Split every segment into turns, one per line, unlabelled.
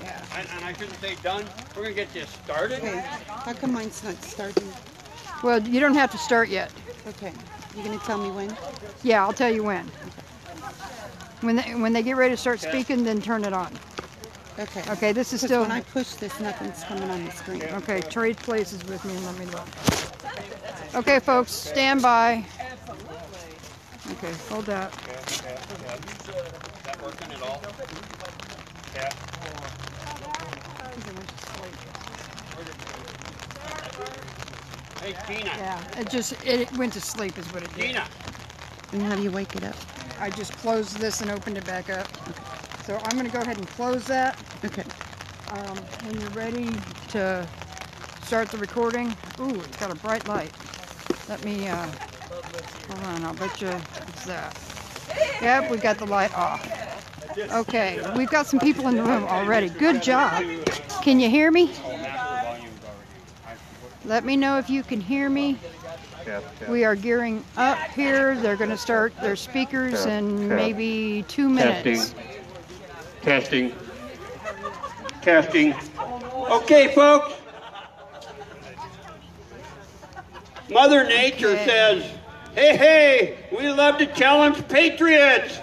Yeah.
And I shouldn't say done. We're going to get this started.
Okay. How come mine's not starting?
Well, you don't have to start yet.
Okay. You gonna tell me when?
Yeah, I'll tell you when. When they get ready to start speaking, then turn it on.
Okay.
Okay, this is
'Cause
still...
when I push this, nothing's coming on the screen.
Okay, trade places with me and let me look. Okay, folks, stand by. Okay, hold that.
Is that working at all? Yeah. Hey, Tina.
Yeah, it went to sleep is what it did.
Tina.
And how do you wake it up?
I just closed this and opened it back up. So I'm going to go ahead and close that.
Okay.
When you're ready to start the recording. Ooh, it's got a bright light. Let me, hold on, I'll bet you it's that. Yep, we got the light off. Okay, we've got some people in the room already. Good job. Can you hear me? Let me know if you can hear me. We are gearing up here. They're going to start their speakers in maybe 2 minutes.
Testing. Okay, folks. Mother Nature says, hey, we love to challenge patriots.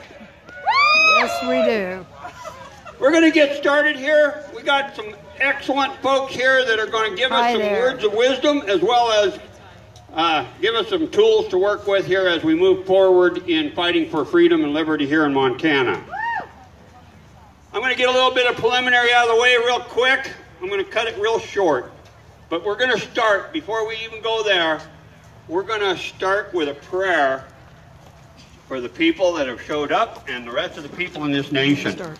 Yes, we do.
We're going to get started here. We got some excellent folks here that are going to give us some words of wisdom, as well as give us some tools to work with here as we move forward in fighting for freedom and liberty here in Montana. I'm going to get a little bit of preliminary out of the way real quick. I'm going to cut it real short. But we're going to start, before we even go there, we're going to start with a prayer for the people that have showed up and the rest of the people in this nation.
Start.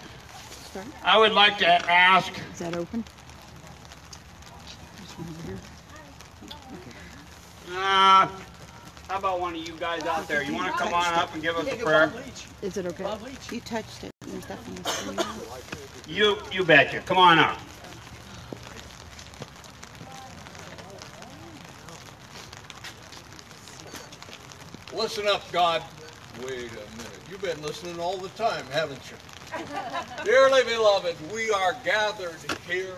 I would like to ask...
Is that open?
How about one of you guys out there? You want to come on up and give us a prayer?
Is it okay?
You touched it. There's nothing on the screen.
You betcha. Come on up.
Listen up, God. Wait a minute. You've been listening all the time, haven't you? Dearly beloved, we are gathered here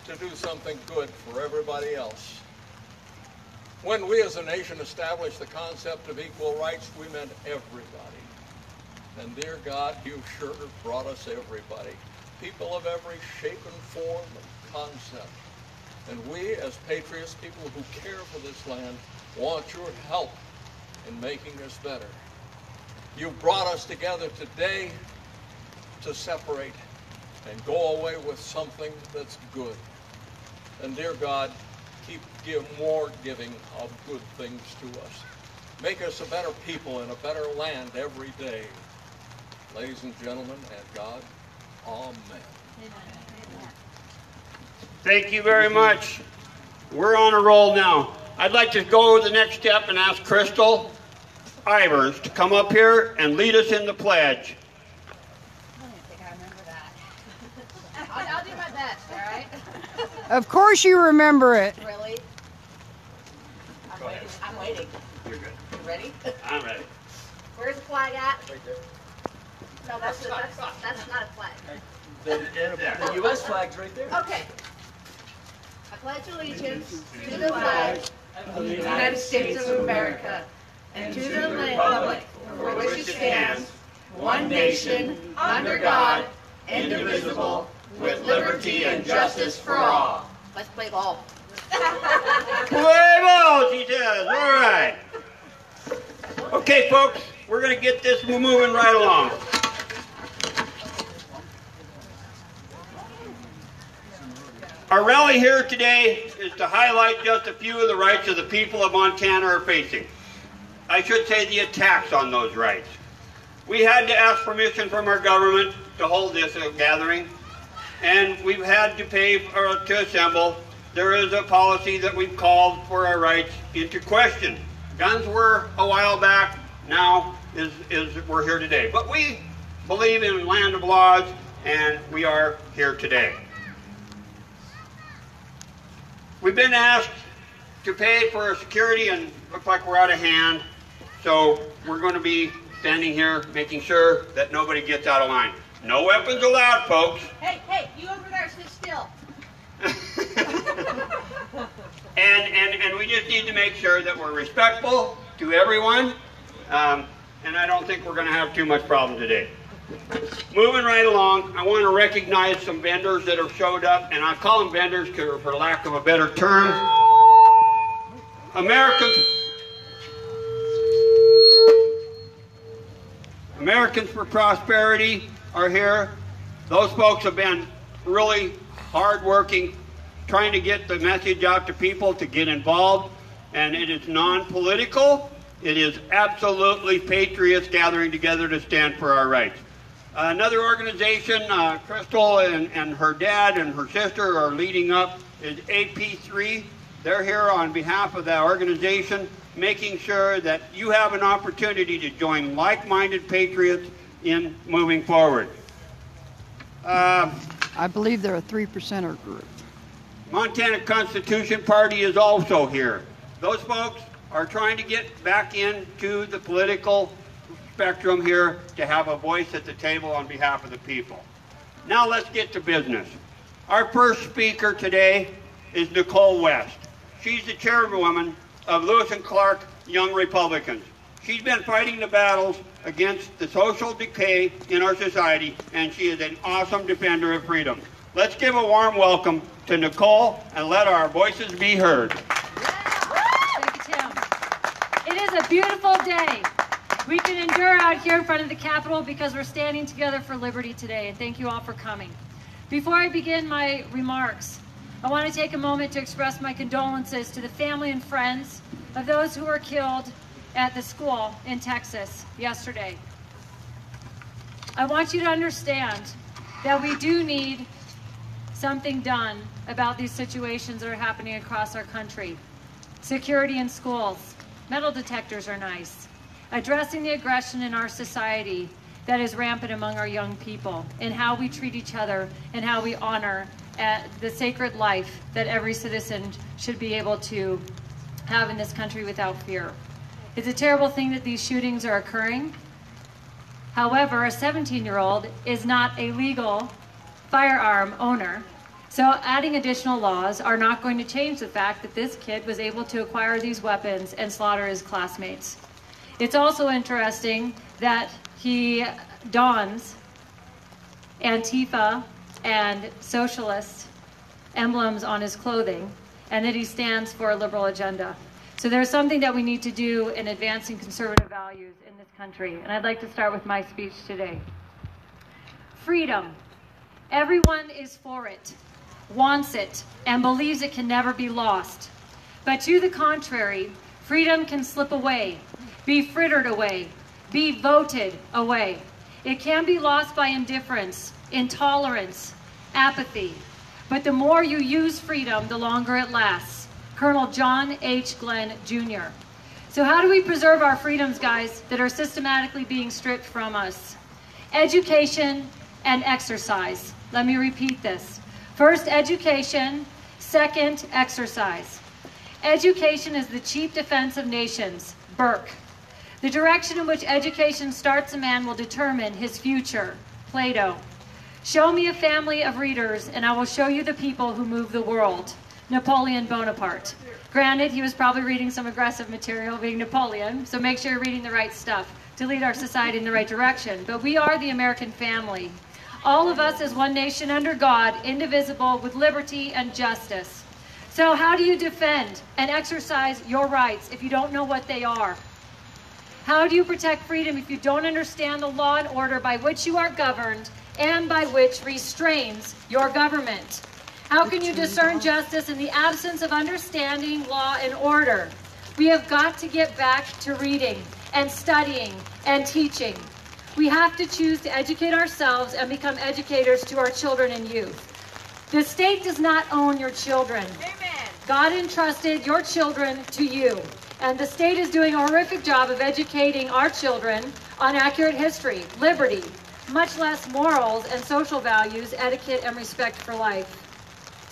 to do something good for everybody else. When we as a nation established the concept of equal rights, we meant everybody. And dear God, you sure brought us everybody. People of every shape and form and concept. And we as patriots, people who care for this land, want your help in making this better. You brought us together today to separate and go away with something that's good. And dear God, give more giving of good things to us. Make us a better people and a better land every day. Ladies and gentlemen, and God, amen.
Thank you very much. We're on a roll now. I'd like to go the next step and ask Crystal Ivers to come up here and lead us in the pledge.
I don't think I remember that. I'll do my best, all right?
Of course you remember it.
Really? I'm waiting.
You're good.
You ready?
I'm ready.
Where's the flag at? Right there. No, that's not a flag.
The U.S. flag's right there.
Okay. I pledge allegiance to the flag of the United States of America and to the republic for which it stands, one nation, under God, indivisible, with liberty and justice for all. Let's play ball.
Play ball, she says. All right. Okay, folks, we're going to get this moving right along. Our rally here today is to highlight just a few of the rights of the people of Montana are facing. I should say the attacks on those rights. We had to ask permission from our government to hold this gathering, and we've had to pay to assemble. There is a policy that we've called for our rights into question. Guns were a while back, now we're here today. But we believe in a land of laws, and we are here today. We've been asked to pay for our security, and looks like we're out of hand. So we're going to be standing here making sure that nobody gets out of line. No weapons allowed, folks.
Hey, you sit still.
And we just need to make sure that we're respectful to everyone, and I don't think we're going to have too much problem today. Moving right along, I want to recognize some vendors that have showed up, and I call them vendors for lack of a better term. Americans for Prosperity are here. Those folks have been really hardworking, trying to get the message out to people to get involved, and it is non-political. It is absolutely patriots gathering together to stand for our rights. Another organization, Crystal and her dad and her sister are leading up, is AP3. They're here on behalf of that organization, making sure that you have an opportunity to join like-minded patriots in moving forward.
I believe they're a 3%er group.
Montana Constitution Party is also here. Those folks are trying to get back into the political spectrum here to have a voice at the table on behalf of the people. Now let's get to business. Our first speaker today is Nicole West. She's the chairwoman of Lewis and Clark Young Republicans. She's been fighting the battles against the social decay in our society, and she is an awesome defender of freedom. Let's give a warm welcome to Nicole and let our voices be heard.
Thank you, Tim. It is a beautiful day. We can endure out here in front of the Capitol because we're standing together for liberty today, and thank you all for coming. Before I begin my remarks, I want to take a moment to express my condolences to the family and friends of those who were killed at the school in Texas yesterday. I want you to understand that we do need something done about these situations that are happening across our country. Security in schools, metal detectors are nice. Addressing the aggression in our society that is rampant among our young people, and how we treat each other and how we honor the sacred life that every citizen should be able to have in this country without fear. It's a terrible thing that these shootings are occurring. However, a 17-year-old is not a legal firearm owner, so adding additional laws are not going to change the fact that this kid was able to acquire these weapons and slaughter his classmates. It's also interesting that he dons Antifa and socialist emblems on his clothing, and that he stands for a liberal agenda. So there's something that we need to do in advancing conservative values in this country, and I'd like to start with my speech today. Freedom. Everyone is for it, wants it, and believes it can never be lost. But to the contrary, freedom can slip away, be frittered away, be voted away. It can be lost by indifference, intolerance, apathy. But the more you use freedom, the longer it lasts. Colonel John H. Glenn, Jr. So how do we preserve our freedoms, guys, that are systematically being stripped from us? Education and exercise. Let me repeat this. First, education. Second, exercise. Education is the chief defense of nations. Burke. The direction in which education starts a man will determine his future. Plato. Show me a family of readers, and I will show you the people who move the world. Napoleon Bonaparte. Granted, he was probably reading some aggressive material, being Napoleon, so make sure you're reading the right stuff to lead our society in the right direction. But we are the American family. All of us as one nation under God, indivisible, with liberty and justice. So how do you defend and exercise your rights if you don't know what they are? How do you protect freedom if you don't understand the law and order by which you are governed and by which restrains your government? How can you discern justice in the absence of understanding law and order? We have got to get back to reading and studying and teaching. We have to choose to educate ourselves and become educators to our children and youth. The state does not own your children. Amen. God entrusted your children to you. And the state is doing a horrific job of educating our children on accurate history, liberty, much less morals and social values, etiquette, and respect for life.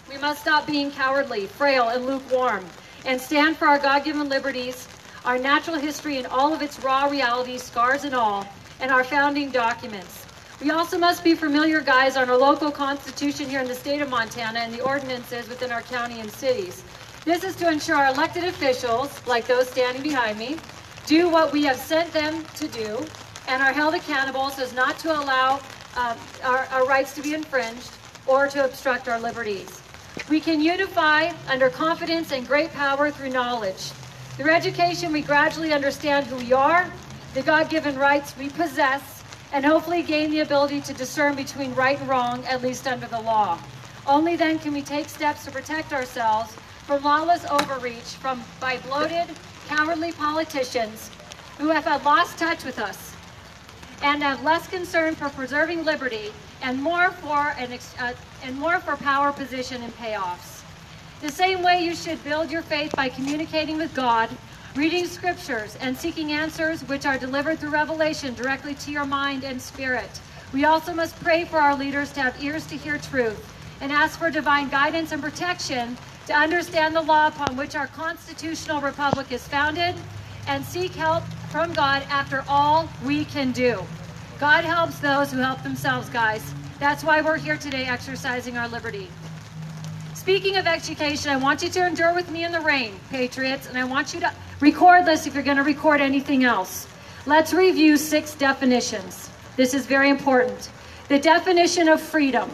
We must stop being cowardly, frail, and lukewarm, and stand for our God-given liberties, our natural history in all of its raw realities, scars and all, and our founding documents. We also must be familiar, guys, on our local constitution here in the state of Montana and the ordinances within our county and cities. This is to ensure our elected officials, like those standing behind me, do what we have sent them to do and are held accountable so as not to allow our rights to be infringed or to obstruct our liberties. We can unify under confidence and great power through knowledge. Through education, we gradually understand who we are, the God-given rights we possess, and hopefully gain the ability to discern between right and wrong, at least under the law. Only then can we take steps to protect ourselves from lawless overreach by bloated, cowardly politicians who have had lost touch with us and have less concern for preserving liberty and more for power, position, and payoffs. The same way you should build your faith by communicating with God, reading scriptures, and seeking answers which are delivered through revelation directly to your mind and spirit. We also must pray for our leaders to have ears to hear truth and ask for divine guidance and protection to understand the law upon which our constitutional republic is founded and seek help from God after all we can do. God helps those who help themselves, guys. That's why we're here today exercising our liberty. Speaking of education, I want you to endure with me in the rain, patriots, and I want you to record this if you're going to record anything else. Let's review 6 definitions. This is very important. The definition of freedom: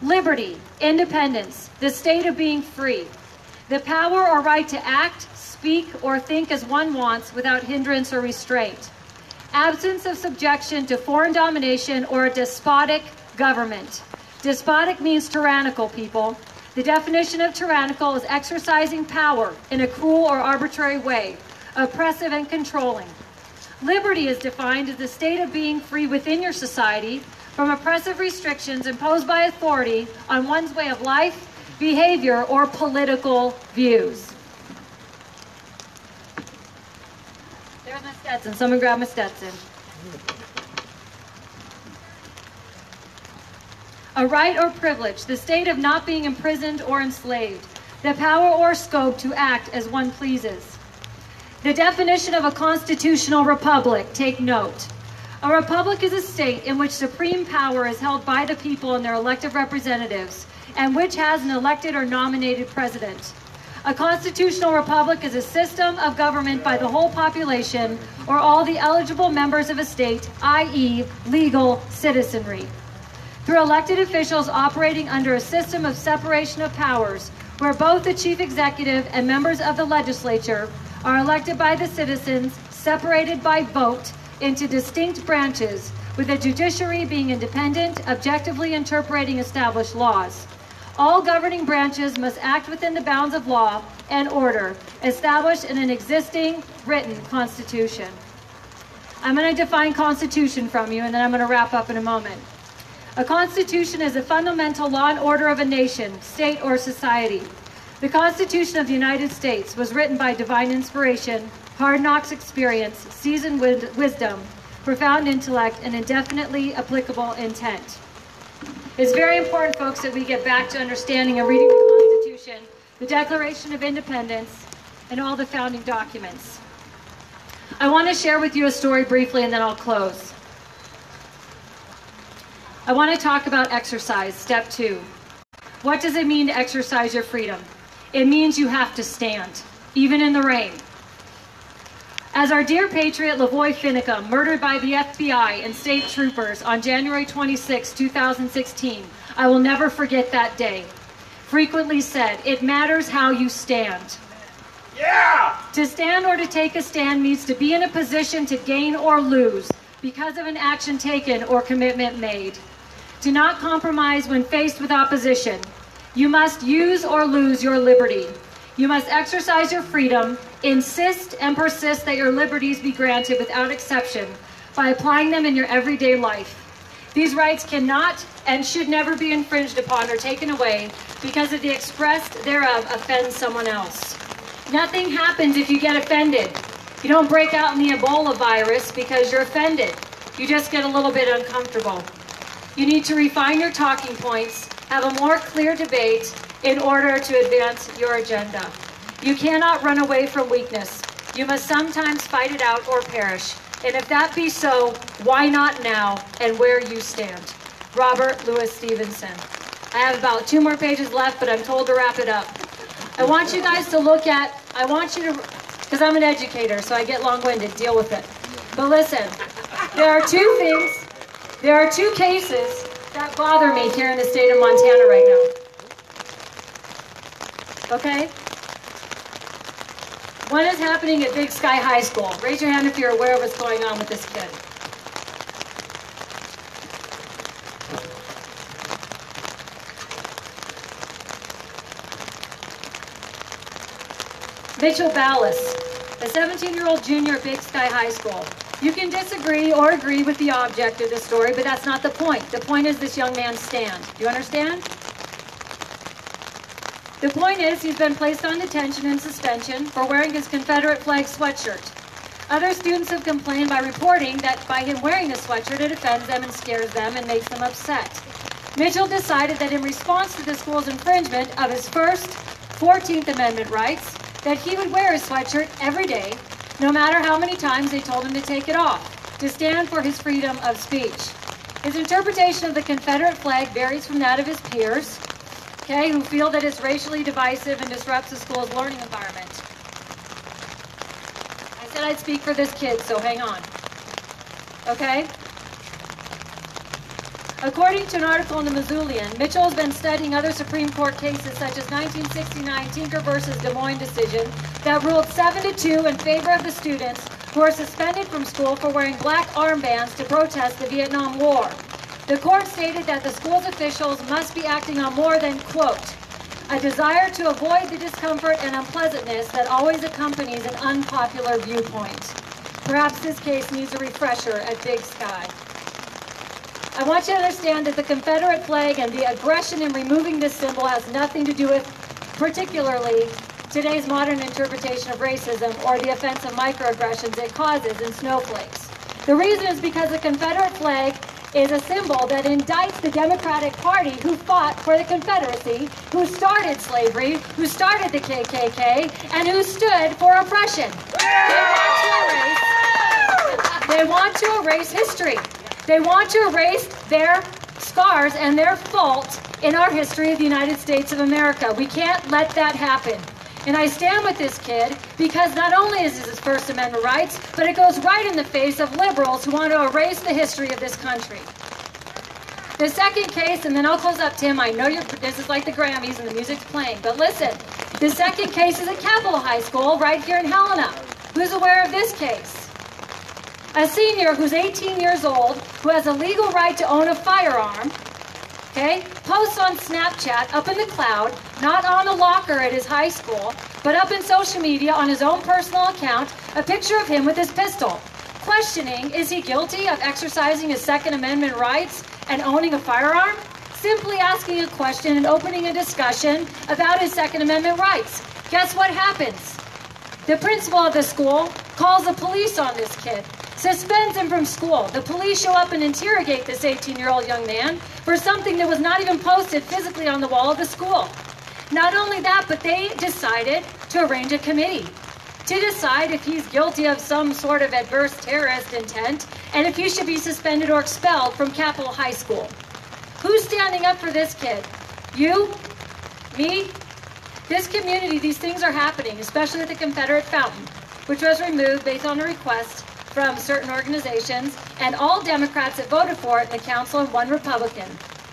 liberty, independence, the state of being free, the power or right to act, speak, or think as one wants without hindrance or restraint, absence of subjection to foreign domination or a despotic government. Despotic means tyrannical, people. The definition of tyrannical is exercising power in a cruel or arbitrary way, oppressive and controlling. Liberty is defined as the state of being free within your society from oppressive restrictions imposed by authority on one's way of life, behavior, or political views. There's my Stetson. Someone grab my Stetson. A right or privilege, the state of not being imprisoned or enslaved, the power or scope to act as one pleases. The definition of a constitutional republic, take note. A republic is a state in which supreme power is held by the people and their elected representatives, and which has an elected or nominated president. A constitutional republic is a system of government by the whole population or all the eligible members of a state, i.e., legal citizenry, through elected officials operating under a system of separation of powers, where both the chief executive and members of the legislature are elected by the citizens, separated by vote into distinct branches, with the judiciary being independent, objectively interpreting established laws. All governing branches must act within the bounds of law and order established in an existing written constitution. I'm going to define constitution from you, and then I'm going to wrap up in a moment. A constitution is a fundamental law and order of a nation, state, or society. The Constitution of the United States was written by divine inspiration, hard knocks experience, seasoned wisdom, profound intellect, and indefinitely applicable intent. It's very important, folks, that we get back to understanding and reading the Constitution, the Declaration of Independence, and all the founding documents. I want to share with you a story briefly, and then I'll close. I want to talk about exercise, step 2. What does it mean to exercise your freedom? It means you have to stand, even in the rain. As our dear patriot Lavoy Finicum, murdered by the FBI and state troopers on January 26, 2016, I will never forget that day, frequently said, it matters how you stand. Yeah! To stand or to take a stand means to be in a position to gain or lose because of an action taken or commitment made. Do not compromise when faced with opposition. You must use or lose your liberty. You must exercise your freedom, insist and persist that your liberties be granted without exception by applying them in your everyday life. These rights cannot and should never be infringed upon or taken away because of the express thereof offends someone else. Nothing happens if you get offended. You don't break out in the Ebola virus because you're offended. You just get a little bit uncomfortable. You need to refine your talking points, have a more clear debate in order to advance your agenda. You cannot run away from weakness. You must sometimes fight it out or perish. And if that be so, why not now and where you stand? Robert Louis Stevenson. I have about 2 more pages left, but I'm told to wrap it up. I want you guys to look at, because I'm an educator, so I get long-winded, deal with it. But listen, there are 2 cases that bother me here in the state of Montana right now. Okay? One is happening at Big Sky High School. Raise your hand if you're aware of what's going on with this kid. Mitchell Ballas, a 17-year-old junior at Big Sky High School. You can disagree or agree with the object of the story, but that's not the point. The point is this young man's stand. Do you understand? The point is he's been placed on detention and suspension for wearing his Confederate flag sweatshirt. Other students have complained by reporting that by him wearing the sweatshirt, it offends them and scares them and makes them upset. Mitchell decided that in response to the school's infringement of his first 14th Amendment rights, that he would wear his sweatshirt every day, no matter how many times they told him to take it off, to stand for his freedom of speech. His interpretation of the Confederate flag varies from that of his peers, okay, who feel that it's racially divisive and disrupts the school's learning environment. I said I'd speak for this kid, so hang on. Okay? According to an article in the Missoulian, Mitchell has been studying other Supreme Court cases such as 1969 Tinker versus Des Moines decision that ruled 7-2 in favor of the students who are suspended from school for wearing black armbands to protest the Vietnam War. The court stated that the school's officials must be acting on more than, quote, a desire to avoid the discomfort and unpleasantness that always accompanies an unpopular viewpoint. Perhaps this case needs a refresher at Big Sky. I want you to understand that the Confederate flag and the aggression in removing this symbol has nothing to do with, particularly, today's modern interpretation of racism or the offensive microaggressions it causes in snowflakes. The reason is because the Confederate flag is a symbol that indicts the Democratic Party who fought for the Confederacy, who started slavery, who started the KKK, and who stood for oppression. They want to erase history. They want to erase their scars and their fault in our history of the United States of America. We can't let that happen. And I stand with this kid because not only is this his First Amendment rights, but it goes right in the face of liberals who want to erase the history of this country. The second case, and then I'll close up, Tim. I know this is like the Grammys and the music's playing, but listen. The second case is at Capitol High School right here in Helena. Who's aware of this case? A senior who's 18 years old, who has a legal right to own a firearm, okay, posts on Snapchat up in the cloud, not on the locker at his high school, but up in social media on his own personal account, a picture of him with his pistol, questioning, is he guilty of exercising his Second Amendment rights and owning a firearm? Simply asking a question and opening a discussion about his Second Amendment rights. Guess what happens? The principal of the school calls the police on this kid, suspends him from school. The police show up and interrogate this 18-year-old young man for something that was not even posted physically on the wall of the school. Not only that, but they decided to arrange a committee to decide if he's guilty of some sort of adverse terrorist intent and if he should be suspended or expelled from Capitol High School. Who's standing up for this kid? You? Me? This community, these things are happening, especially at the Confederate Fountain, which was removed based on a request from certain organizations, and all Democrats that voted for it in the council and one Republican.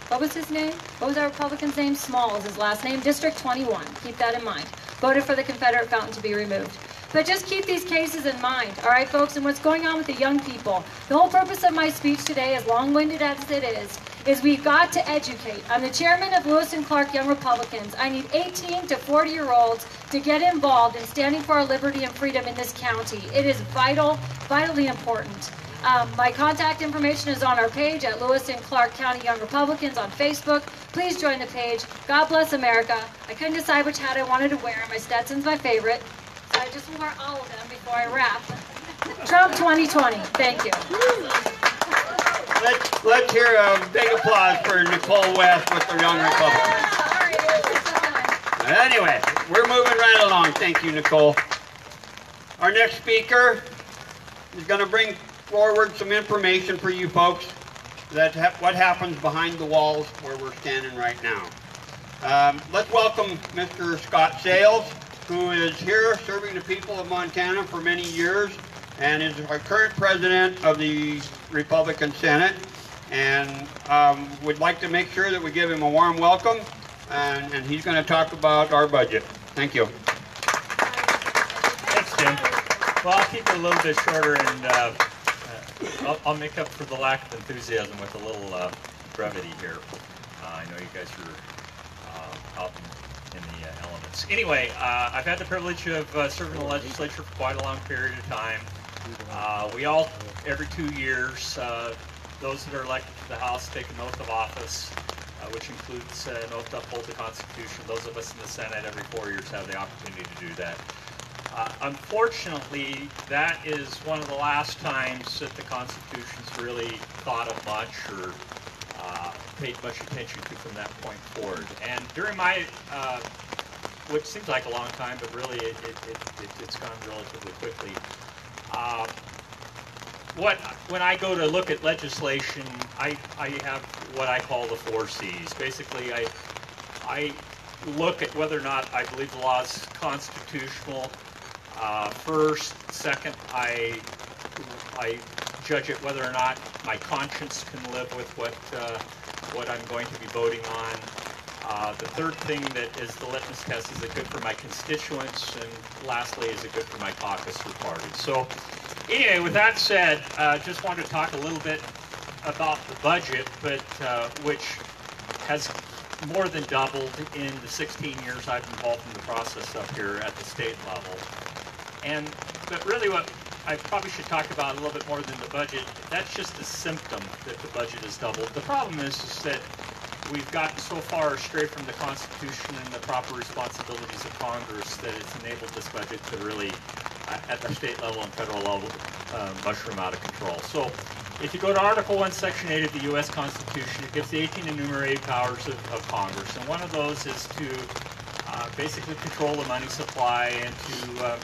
What was his name? What was our Republican's name? Small is his last name. District 21. Keep that in mind. Voted for the Confederate Fountain to be removed. But just keep these cases in mind, all right, folks, and what's going on with the young people. The whole purpose of my speech today, as long-winded as it is we've got to educate. I'm the chairman of Lewis and Clark Young Republicans. I need 18 to 40-year-olds to get involved in standing for our liberty and freedom in this county. It is vitally important. My contact information is on our page at Lewis and Clark County Young Republicans on Facebook. Please join the page. God bless America. I couldn't decide which hat I wanted to wear. My Stetson's my favorite, so I just wore all of them before I wrap. Trump 2020. Thank you.
Let's hear a big applause for Nicole West with the Young Republicans. Anyway, we're moving right along. Thank you, Nicole. Our next speaker is going to bring forward some information for you folks that what happens behind the walls where we're standing right now. Let's welcome Mr. Scott Sales, who is here serving the people of Montana for many years and is our current president of the Republican Senate, and would like to make sure that we give him a warm welcome, and he's going to talk about our budget. Thank you.
Thanks, Tim. Well, I'll keep it a little bit shorter, and I'll make up for the lack of enthusiasm with a little brevity here. I know you guys are out in the elements. Anyway, I've had the privilege of serving the legislature for quite a long period of time. We all, every 2 years, those that are elected to the House take an oath of office, which includes an oath to uphold the Constitution. Those of us in the Senate every 4 years have the opportunity to do that. Unfortunately, that is one of the last times that the Constitution's really thought of much or paid much attention to from that point forward. And during my, which seems like a long time, but really it's gone relatively quickly. When I go to look at legislation, I have what I call the 4 C's. Basically, I look at whether or not I believe the law is constitutional. First, second, I judge it whether or not my conscience can live with what I'm going to be voting on. The third thing that is the litmus test, is it good for my constituents? And lastly, is it good for my caucus or party? So anyway, with that said, just wanted to talk a little bit about the budget, but which has more than doubled in the 16 years I've been involved in the process up here at the state level. But really what I probably should talk about a little bit more than the budget, that's just a symptom that the budget has doubled. The problem is that we've gotten so far astray from the Constitution and the proper responsibilities of Congress that it's enabled this budget to really, at the state level and federal level, mushroom out of control. So if you go to Article 1, Section 8 of the U.S. Constitution, it gives the 18 enumerated powers of Congress. And one of those is to basically control the money supply and to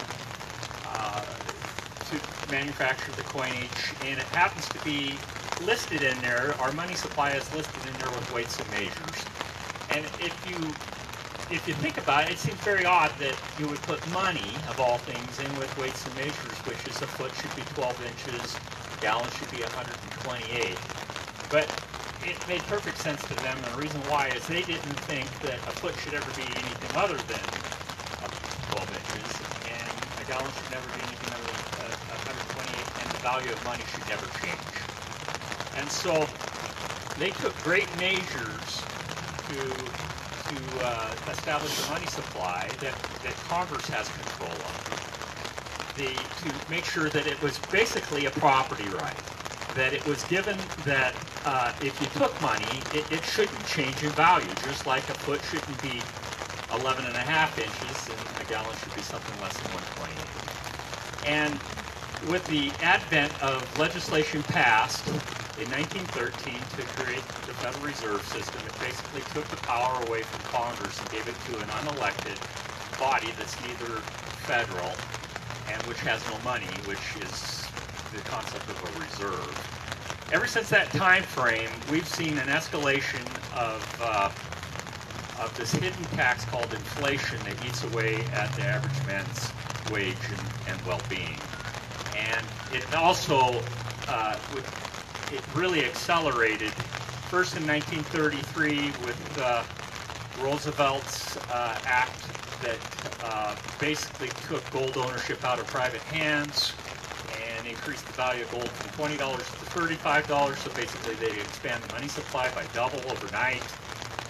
manufacture the coinage. And it happens to be listed in there, our money supply is listed in there with weights and measures. And if you think about it, it seems very odd that you would put money, of all things, in with weights and measures, which is a foot should be 12 inches, a gallon should be 128. But it made perfect sense to them, and the reason why is they didn't think that a foot should ever be anything other than 12 inches, and a gallon should never be anything other than 128, and the value of money should never change. And so they took great measures to establish a money supply that Congress has control of, to make sure that it was basically a property right, that it was given that if you took money, it shouldn't change in value, just like a foot shouldn't be 11.5 inches and a gallon should be something less than 128. And with the advent of legislation passed in 1913 to create the Federal Reserve System, it basically took the power away from Congress and gave it to an unelected body that's neither federal and which has no money, which is the concept of a reserve. Ever since that time frame, we've seen an escalation of this hidden tax called inflation that eats away at the average man's wage and well-being. And it also it really accelerated first in 1933 with Roosevelt's act that basically took gold ownership out of private hands and increased the value of gold from $20 to $35. So basically they expand the money supply by double overnight.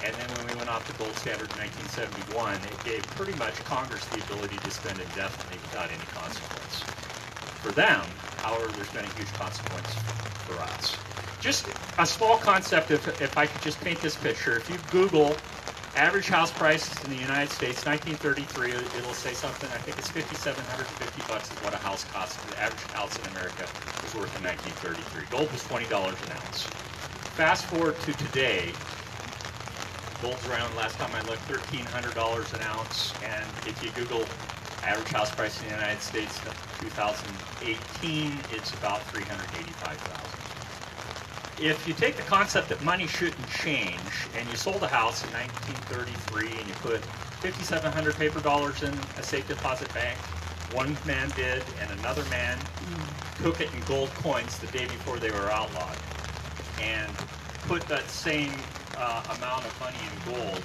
And then when we went off the gold standard in 1971, it gave pretty much Congress the ability to spend indefinitely without any consequence. For them, however, there's been a huge consequence for us. Just a small concept, if I could just paint this picture. If you Google average house prices in the United States, 1933, it'll say something, I think it's $5,750 is what a house cost. The average house in America was worth in 1933. Gold was $20 an ounce. Fast forward to today, gold's around, last time I looked, $1,300 an ounce, and if you Google Average house price in the United States in 2018, it's about $385,000. If you take the concept that money shouldn't change, and you sold a house in 1933 and you put 5,700 paper dollars in a safe deposit bank, one man did, and another man took it in gold coins the day before they were outlawed, and put that same amount of money in gold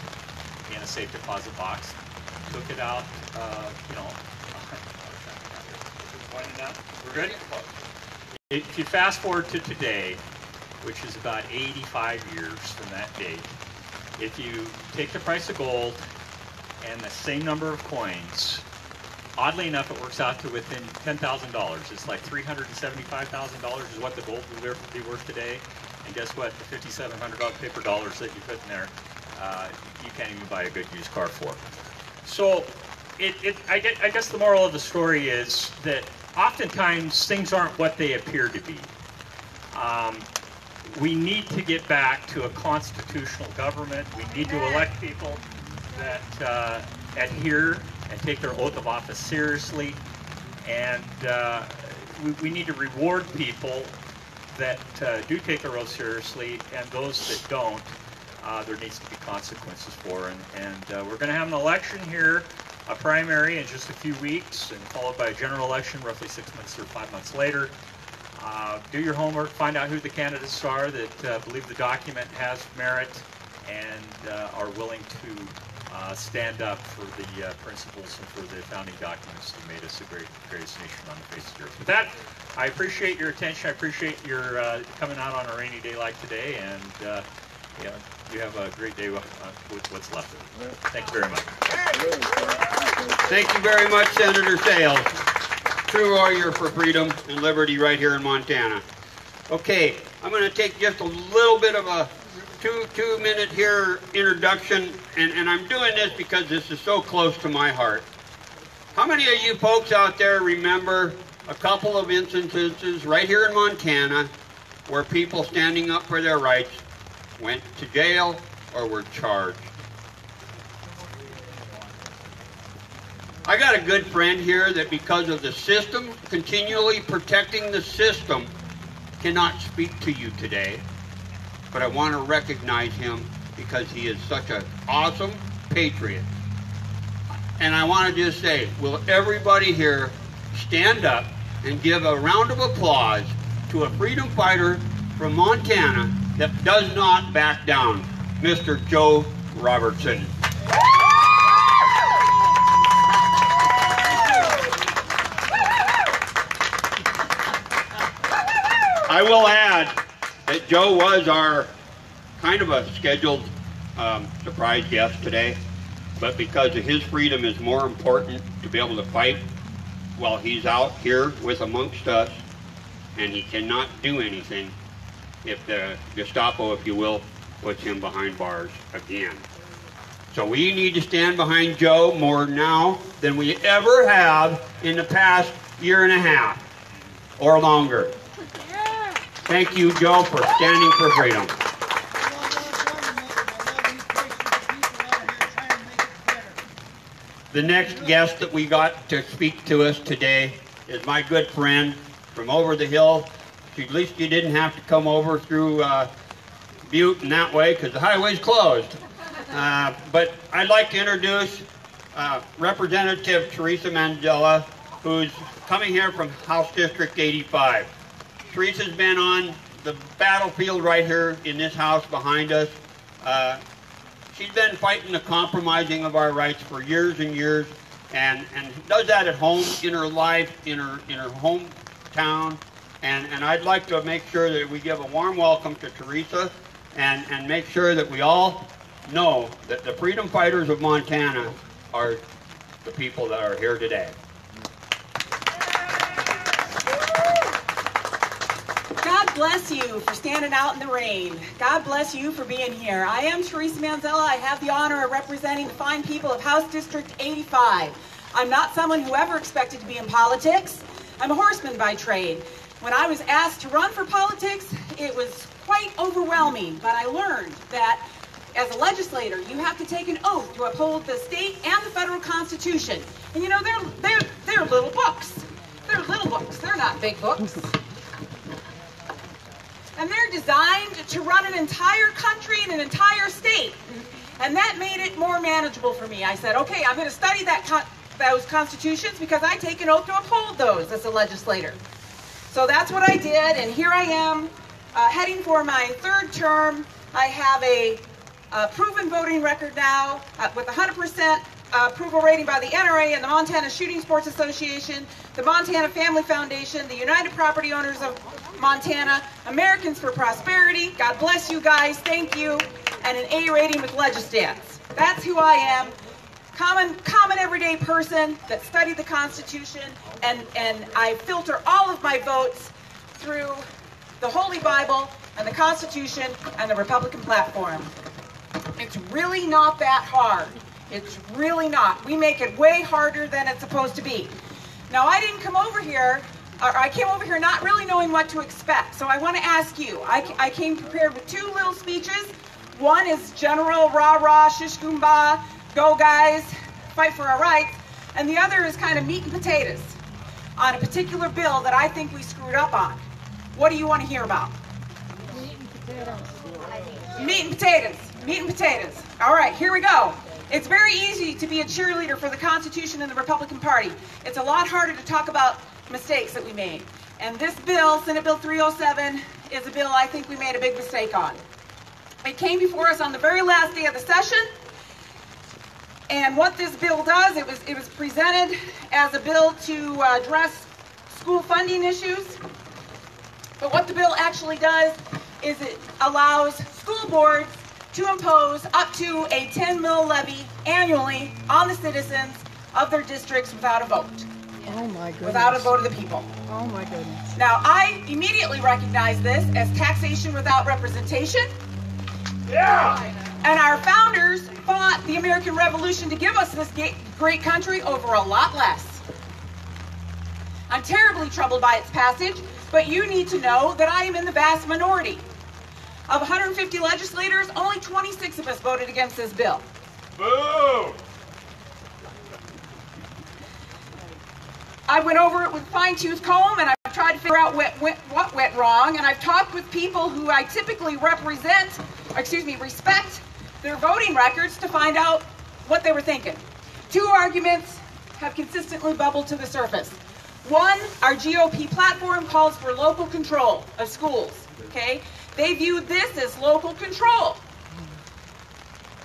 in a safe deposit box, took it out, we're good? If you fast forward to today, which is about 85 years from that date, if you take the price of gold and the same number of coins, oddly enough, it works out to within $10,000. It's like $375,000 is what the gold would be worth today. And guess what? The $5,700 paper dollars that you put in there, you can't even buy a good used car for. So, I guess the moral of the story is that oftentimes things aren't what they appear to be. We need to get back to a constitutional government. We need to elect people that adhere and take their oath of office seriously. And we need to reward people that do take their oath seriously, and those that don't, there needs to be consequences for. And we're going to have an election here, a primary in just a few weeks, and followed by a general election roughly 6 months or 5 months later. Do your homework, find out who the candidates are that believe the document has merit and are willing to stand up for the principles and for the founding documents that made us the greatest nation on the face of the earth. With that, I appreciate your attention. I appreciate your coming out on a rainy day like today, and you have a great day with what's left of it. Thank you very much.
Thank you very much, Senator Sales. True warrior for freedom and liberty right here in Montana. Okay, I'm going to take just a little bit of a two-minute here introduction, and I'm doing this because this is so close to my heart. How many of you folks out there remember a couple of instances right here in Montana where people standing up for their rights went to jail or were charged? I got a good friend here that, because of the system, continually protecting the system, cannot speak to you today. But I want to recognize him because he is such an awesome patriot. And I want to just say, will everybody here stand up and give a round of applause to a freedom fighter from Montana that does not back down, Mr. Joe Robertson. I will add that Joe was our kind of a scheduled surprise guest today, but because of his freedom is more important to be able to fight while he's out here with amongst us, and he cannot do anything if the Gestapo, if you will, puts him behind bars again. So we need to stand behind Joe more now than we ever have in the past year and a half or longer. Thank you, Joe, for standing for freedom. The next guest that we got to speak to us today is my good friend from over the hill. At least you didn't have to come over through Butte and that way because the highway's closed. But I'd like to introduce Representative Teresa Mandela, who's coming here from House District 85. Teresa's been on the battlefield right here in this house behind us. She's been fighting the compromising of our rights for years and years, and does that at home, in her life, in her hometown. And I'd like to make sure that we give a warm welcome to Teresa and make sure that we all know that the freedom fighters of Montana are the people that are here today.
God bless you for standing out in the rain. God bless you for being here. I am Teresa Mandela. I have the honor of representing the fine people of House District 85. I'm not someone who ever expected to be in politics. I'm a horseman by trade. When I was asked to run for politics, it was quite overwhelming, but I learned that as a legislator, you have to take an oath to uphold the state and the federal Constitution. And you know, they're little books. They're little books. They're not big books. And they're designed to run an entire country and an entire state. And that made it more manageable for me. I said, okay, I'm going to study those constitutions because I take an oath to uphold those as a legislator. So that's what I did, and here I am heading for my third term. I have a proven voting record now with 100% approval rating by the NRA and the Montana Shooting Sports Association, the Montana Family Foundation, the United Property Owners of Montana, Americans for Prosperity. God bless you guys, thank you, and an A rating with Legistats. That's who I am. Common everyday person that studied the Constitution, and I filter all of my votes through the Holy Bible and the Constitution and the Republican platform. It's really not that hard. It's really not. We make it way harder than it's supposed to be. Now, I didn't come over here, or I came over here not really knowing what to expect. So I want to ask you, I came prepared with two little speeches. One is general, rah-rah, shish kumbah, go guys, fight for our rights. And the other is kind of meat and potatoes on a particular bill that I think we screwed up on. What do you want to hear about? Meat and potatoes. Meat and potatoes. Meat and potatoes. All right, here we go. It's very easy to be a cheerleader for the Constitution and the Republican Party. It's a lot harder to talk about mistakes that we made. And this bill, Senate Bill 307, is a bill I think we made a big mistake on. It came before us on the very last day of the session. And what this bill does, it was presented as a bill to address school funding issues. But what the bill actually does is it allows school boards to impose up to a 10 mil levy annually on the citizens of their districts without a vote.
Oh my goodness.
Without a vote of the people.
Oh my goodness.
Now, I immediately recognize this as taxation without representation.
Yeah!
And our founders fought the American Revolution to give us this great country over a lot less. I'm terribly troubled by its passage, but you need to know that I am in the vast minority. Of 150 legislators, only 26 of us voted against this bill.
Boo!
I went over it with a fine-tooth comb, and I've tried to figure out what went wrong, and I've talked with people who I typically respect their voting records to find out what they were thinking. Two arguments have consistently bubbled to the surface. One, our GOP platform calls for local control of schools, okay? They viewed this as local control.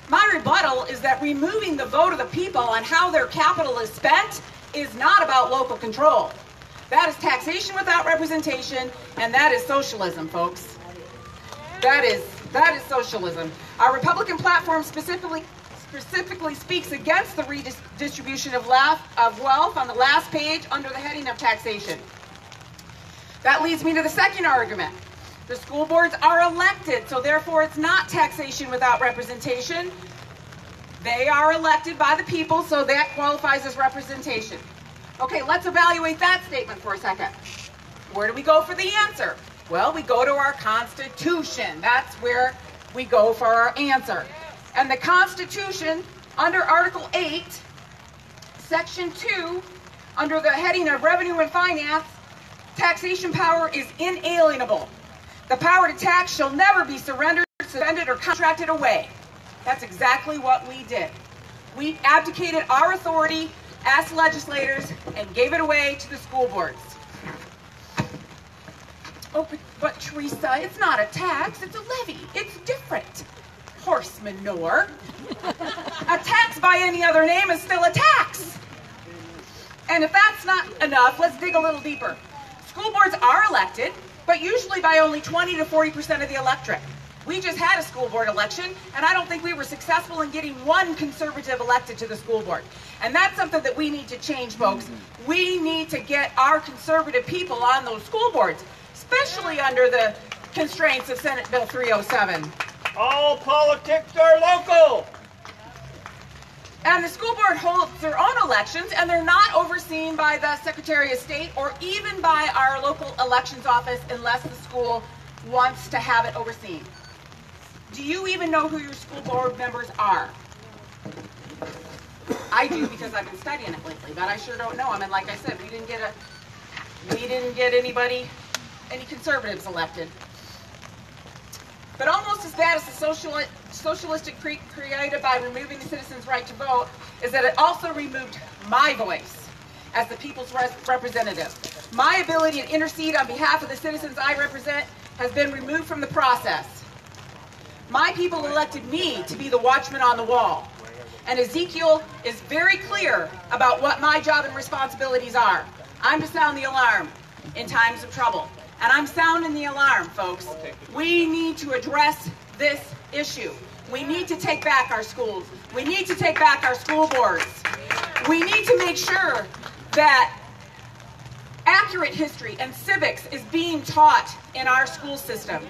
My rebuttal is that removing the vote of the people on how their capital is spent is not about local control. That is taxation without representation, and that is socialism, folks. That is socialism. Our Republican platform specifically speaks against the redistribution of wealth on the last page under the heading of taxation. That leads me to the second argument. The school boards are elected, so therefore it's not taxation without representation. They are elected by the people, so that qualifies as representation. Okay, let's evaluate that statement for a second. Where do we go for the answer? Well, we go to our Constitution. That's where we go for our answer. And the Constitution, under Article 8, Section 2, under the heading of Revenue and Finance, taxation power is inalienable. The power to tax shall never be surrendered, suspended, or contracted away. That's exactly what we did. We abdicated our authority as legislators and gave it away to the school boards. Oh, but Teresa, it's not a tax, it's a levy. It's different. Horse manure. A tax by any other name is still a tax. And if that's not enough, let's dig a little deeper. School boards are elected, but usually by only 20 to 40% of the electorate. We just had a school board election, and I don't think we were successful in getting one conservative elected to the school board. And that's something that we need to change, folks. We need to get our conservative people on those school boards, especially under the constraints of Senate Bill 307.
All politics are local.
And the school board holds their own elections, and they're not overseen by the Secretary of State or even by our local elections office unless the school wants to have it overseen. Do you even know who your school board members are? I do because I've been studying it lately, but I sure don't know them. And like I said, we didn't get any conservatives elected. But almost as bad as the socialistic created by removing the citizens' right to vote is that it also removed my voice as the people's representative. My ability to intercede on behalf of the citizens I represent has been removed from the process. My people elected me to be the watchman on the wall. And Ezekiel is very clear about what my job and responsibilities are. I'm to sound the alarm in times of trouble. And I'm sounding the alarm, folks. We need to address this issue. We need to take back our schools. We need to take back our school boards. We need to make sure that accurate history and civics is being taught in our school system.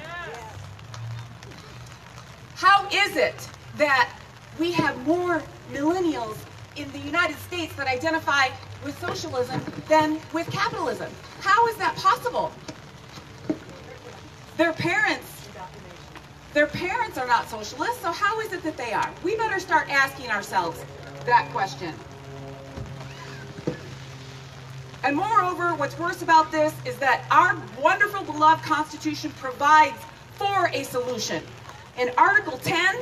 How is it that we have more millennials in the United States that identify with socialism than with capitalism? How is that possible? Their parents are not socialists, so how is it that they are? We better start asking ourselves that question. And moreover, what's worse about this is that our wonderful, beloved Constitution provides for a solution. In Article 10,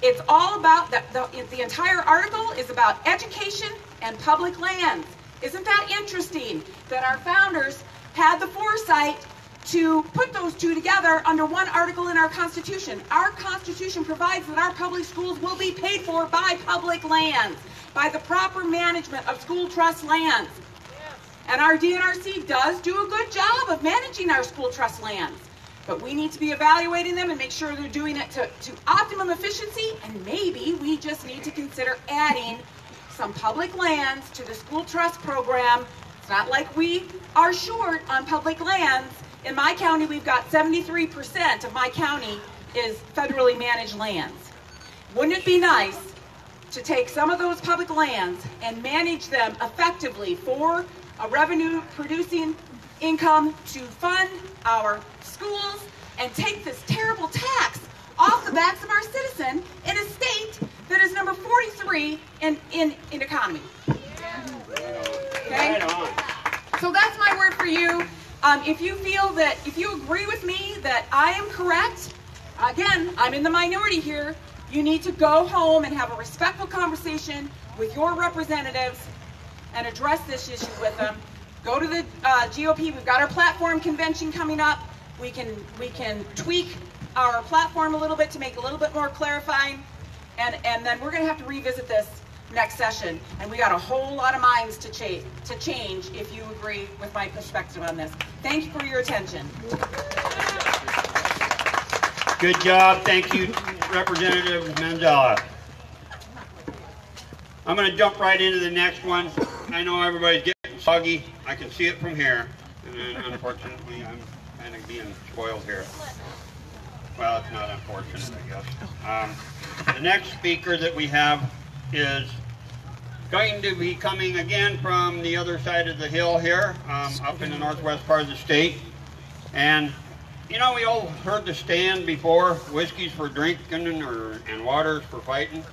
it's all about, the entire article is about education and public lands. Isn't that interesting that our founders had the foresight to put those two together under one article in our Constitution? Our Constitution provides that our public schools will be paid for by public lands, by the proper management of school trust lands. And our DNRC does do a good job of managing our school trust lands. But we need to be evaluating them and make sure they're doing it to optimum efficiency, and maybe we just need to consider adding some public lands to the school trust program. It's not like we are short on public lands. In my county, we've got 73% of my county is federally managed lands. Wouldn't it be nice to take some of those public lands and manage them effectively for a revenue-producing income to fund our schools and take this terrible tax off the backs of our citizen in a state that is number 43 in economy? Okay? So that's my word for you. If you agree with me that I am correct, again, I'm in the minority here, you need to go home and have a respectful conversation with your representatives and address this issue with them. Go to the GOP. We've got our platform convention coming up. We can tweak our platform a little bit to make it a little bit more clarifying, and then we're going to have to revisit this next session. And we got a whole lot of minds to change if you agree with my perspective on this. Thank you for your attention.
Good job. Thank you, Representative Manzella. I'm going to jump right into the next one. I know everybody's getting soggy. I can see it from here. And unfortunately, I'm kind of being spoiled here. Well, it's not unfortunate, I guess. The next speaker that we have is going to be coming again from the other side of the hill here, up in the northwest part of the state. And, you know, we all heard the stand before, whiskey's for drinking and water's for fighting.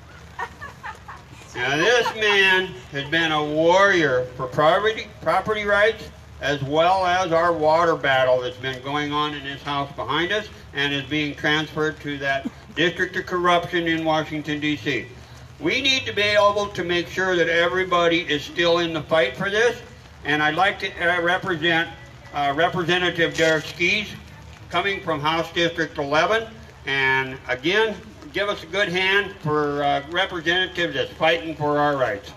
Now, this man has been a warrior for property rights, as well as our water battle that's been going on in this house behind us and is being transferred to that district of corruption in Washington, D.C. We need to be able to make sure that everybody is still in the fight for this, and I'd like to represent Representative Derek Skees, coming from House District 11, and again, give us a good hand for a representative that's fighting for our rights.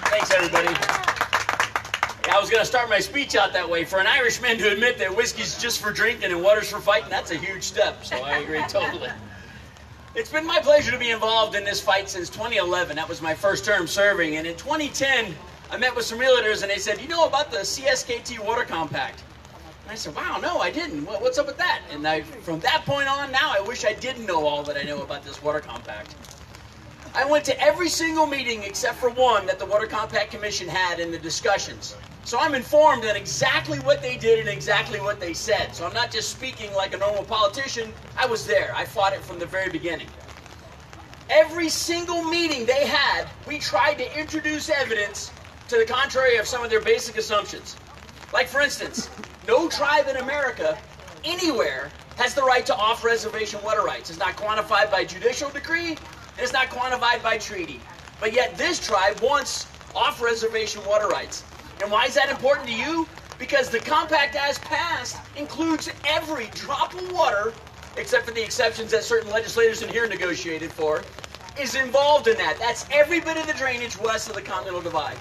Thanks, everybody. I was going to start my speech out that way. For an Irishman to admit that whiskey's just for drinking and water's for fighting, that's a huge step, so I agree totally. It's been my pleasure to be involved in this fight since 2011. That was my first term serving, and in 2010, I met with some realtors, and they said, you know about the CSKT Water Compact? And I said, wow, no, I didn't. What's up with that? And from that point on, now I wish I didn't know all that I know about this Water Compact. I went to every single meeting except for one that the Water Compact Commission had in the discussions. So I'm informed on exactly what they did and exactly what they said. So I'm not just speaking like a normal politician. I was there. I fought it from the very beginning. Every single meeting they had, we tried to introduce evidence to the contrary of some of their basic assumptions. Like, for instance, no tribe in America, anywhere, has the right to off-reservation water rights. It's not quantified by judicial decree, and it's not quantified by treaty. But yet this tribe wants off-reservation water rights. And why is that important to you? Because the compact as passed includes every drop of water, except for the exceptions that certain legislators in here negotiated for, is involved in that. That's every bit of the drainage west of the Continental Divide.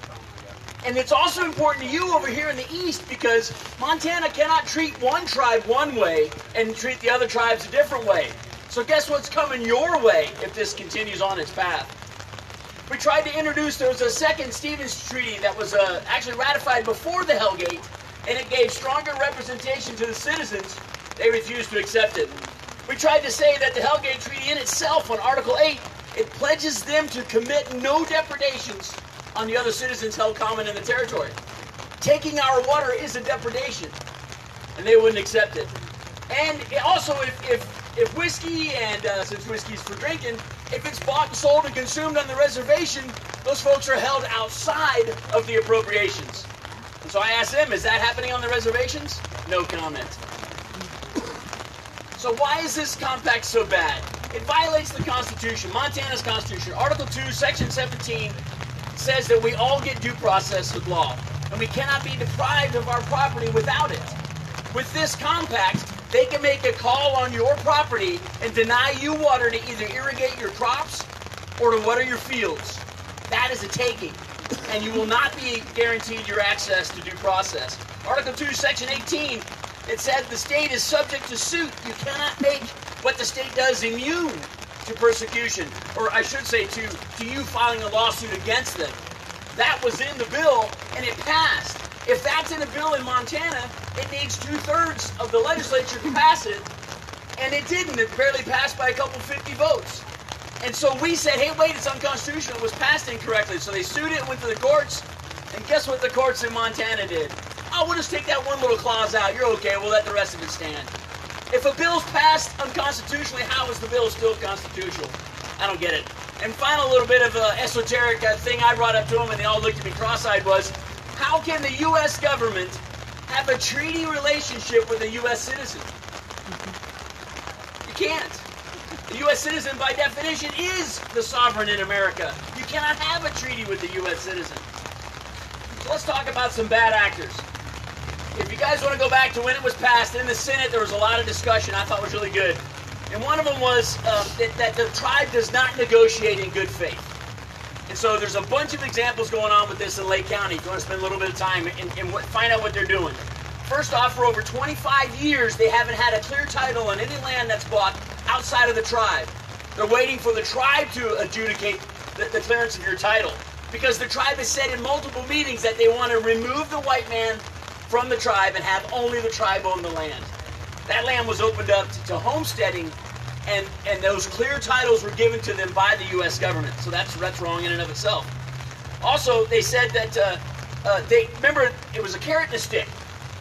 And it's also important to you over here in the east because Montana cannot treat one tribe one way and treat the other tribes a different way. So guess what's coming your way if this continues on its path? We tried to introduce, there was a second Stevens Treaty that was actually ratified before the Hellgate, and it gave stronger representation to the citizens. They refused to accept it. We tried to say that the Hellgate Treaty in itself, on Article 8, it pledges them to commit no depredations on the other citizens held common in the territory. Taking our water is a depredation, and they wouldn't accept it. And also, if whiskey, and since whiskey's for drinking, if it's bought and sold and consumed on the reservation, those folks are held outside of the appropriations. And so I asked them, is that happening on the reservations? No comment. So why is this compact so bad? It violates the Constitution, Montana's Constitution. Article 2, Section 17 says that we all get due process of law, and we cannot be deprived of our property without it. With this compact, they can make a call on your property and deny you water to either irrigate your crops or to water your fields. That is a taking, and you will not be guaranteed your access to due process. Article 2, Section 18, it said the state is subject to suit. You cannot make what the state does immune to persecution, or I should say to you filing a lawsuit against them. That was in the bill, and it passed. If that's in a bill in Montana, it needs 2/3 of the legislature to pass it, and it didn't. It barely passed by a couple 50 votes. And so we said, hey, wait, it's unconstitutional. It was passed incorrectly. So they sued it, went to the courts, and guess what the courts in Montana did? Oh, we'll just take that one little clause out. You're okay. We'll let the rest of it stand. If a bill's passed unconstitutionally, how is the bill still constitutional? I don't get it. And final little bit of an esoteric thing I brought up to them, and they all looked at me cross-eyed, was, how can the U.S. government have a treaty relationship with a U.S. citizen? You can't. The U.S. citizen, by definition, is the sovereign in America. You cannot have a treaty with the U.S. citizen. So let's talk about some bad actors. If you guys want to go back to when it was passed, in the Senate there was a lot of discussion I thought was really good. And one of them was that the tribe does not negotiate in good faith. And so there's a bunch of examples going on with this in Lake County. If you want to spend a little bit of time and find out what they're doing. First off, for over 25 years, they haven't had a clear title on any land that's bought outside of the tribe. They're waiting for the tribe to adjudicate the clearance of your title. Because the tribe has said in multiple meetings that they want to remove the white man from the tribe and have only the tribe own the land. That land was opened up to homesteading, and those clear titles were given to them by the U.S. government. So that's wrong in and of itself. Also, they said that remember, it was a carrot and a stick.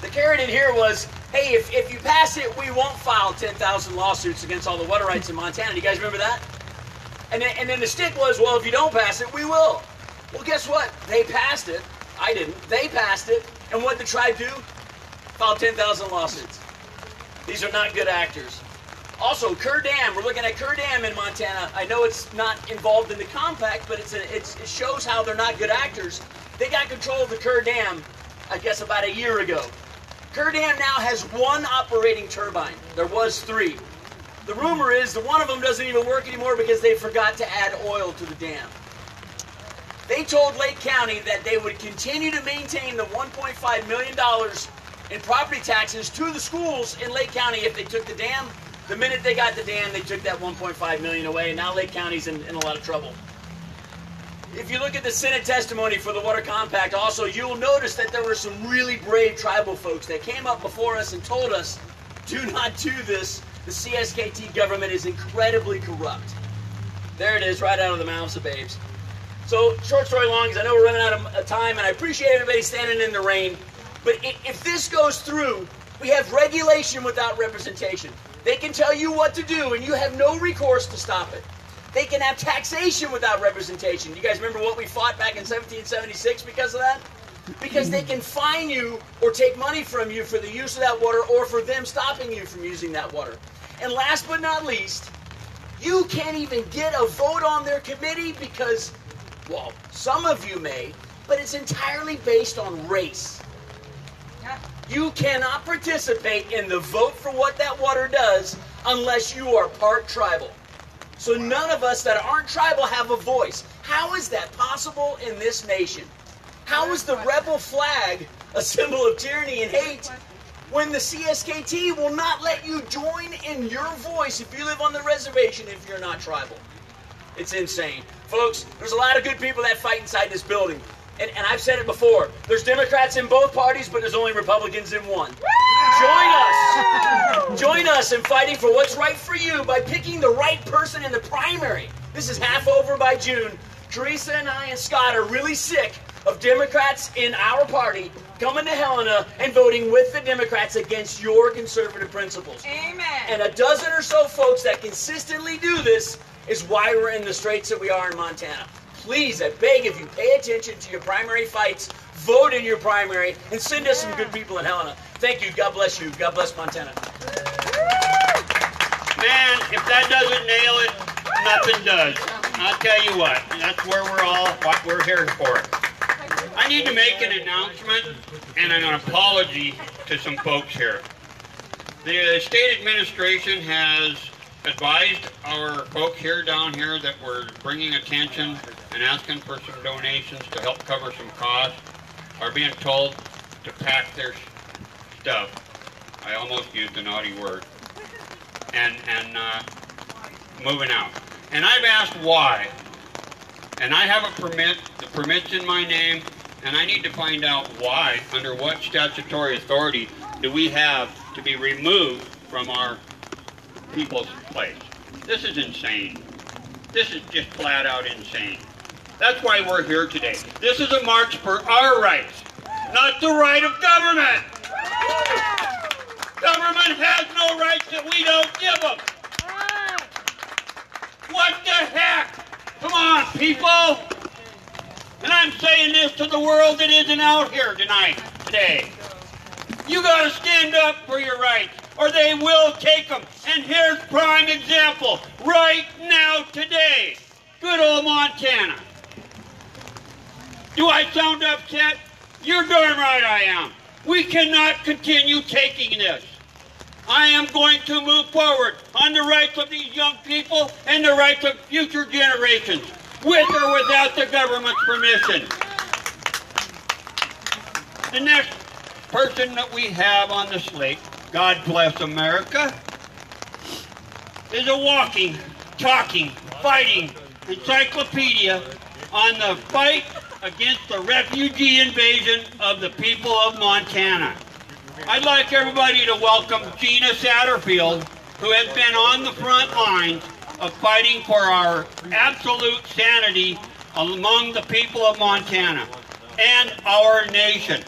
The carrot in here was, hey, if you pass it, we won't file 10,000 lawsuits against all the water rights in Montana. Do you guys remember that? And then the stick was, well, if you don't pass it, we will. Well, guess what? They passed it. I didn't. They passed it. And what did the tribe do? Filed 10,000 lawsuits. These are not good actors. Also, Kerr Dam. We're looking at Kerr Dam in Montana. I know it's not involved in the compact, but it shows how they're not good actors. They got control of the Kerr Dam, I guess, about a year ago. Kerr Dam now has one operating turbine. There was 3. The rumor is that one of them doesn't even work anymore because they forgot to add oil to the dam. They told Lake County that they would continue to maintain the $1.5 million in property taxes to the schools in Lake County if they took the dam. The minute they got the dam, they took that $1.5 million away, and now Lake County's in a lot of trouble. If you look at the Senate testimony for the Water Compact, also, you'll notice that there were some really brave tribal folks that came up before us and told us, do not do this. The CSKT government is incredibly corrupt. There it is, right out of the mouths of babes. So, short story long, because I know we're running out of time, and I appreciate everybody standing in the rain. But if this goes through, we have regulation without representation. They can tell you what to do, and you have no recourse to stop it. They can have taxation without representation. You guys remember what we fought back in 1776 because of that? Because they can fine you or take money from you for the use of that water or for them stopping you from using that water. And last but not least, you can't even get a vote on their committee because, well, some of you may, but it's entirely based on race. You cannot participate in the vote for what that water does unless you are part tribal. So none of us that aren't tribal have a voice. How is that possible in this nation? How is the rebel flag a symbol of tyranny and hate when the CSKT will not let you join in your voice if you live on the reservation if you're not tribal? It's insane. Folks, there's a lot of good people that fight inside this building. And I've said it before, there's Democrats in both parties, but there's only Republicans in one. Join us. Join us in fighting for what's right for you by picking the right person in the primary. This is half over by June. Teresa and I and Scott are really sick of Democrats in our party coming to Helena and voting with the Democrats against your conservative principles.
Amen.
And a dozen or so folks that consistently do this is why we're in the straits that we are in Montana. Please, I beg of you, pay attention to your primary fights, vote in your primary, and send us some good people in Helena. Thank you. God bless you. God bless Montana.
Man, if that doesn't nail it, nothing does. I'll tell you what, that's where what we're here for. I need to make an announcement and an apology to some folks here. The state administration has advised our folks down here that we're bringing attention and asking for some donations to help cover some costs, are being told to pack their stuff. I almost used a naughty word. And moving out. And I've asked why. And I have a permit, the permit's in my name, and I need to find out why, under what statutory authority do we have to be removed from our people's place. This is insane. This is just flat out insane. That's why we're here today. This is a march for our rights, not the right of government. Government has no rights that we don't give them. What the heck? Come on, people. And I'm saying this to the world that isn't out here today. You got to stand up for your rights, or they will take them. And here's prime example, right now, today. Good old Montana. Do I sound upset? You're darn right I am. We cannot continue taking this. I am going to move forward on the rights of these young people and the rights of future generations, with or without the government's permission. The next person that we have on the slate, God bless America, is a walking, talking, fighting encyclopedia on the fight against the refugee invasion of the people of Montana. I'd like everybody to welcome Gina Satterfield, who has been on the front lines of fighting for our absolute sanity among the people of Montana and our nation.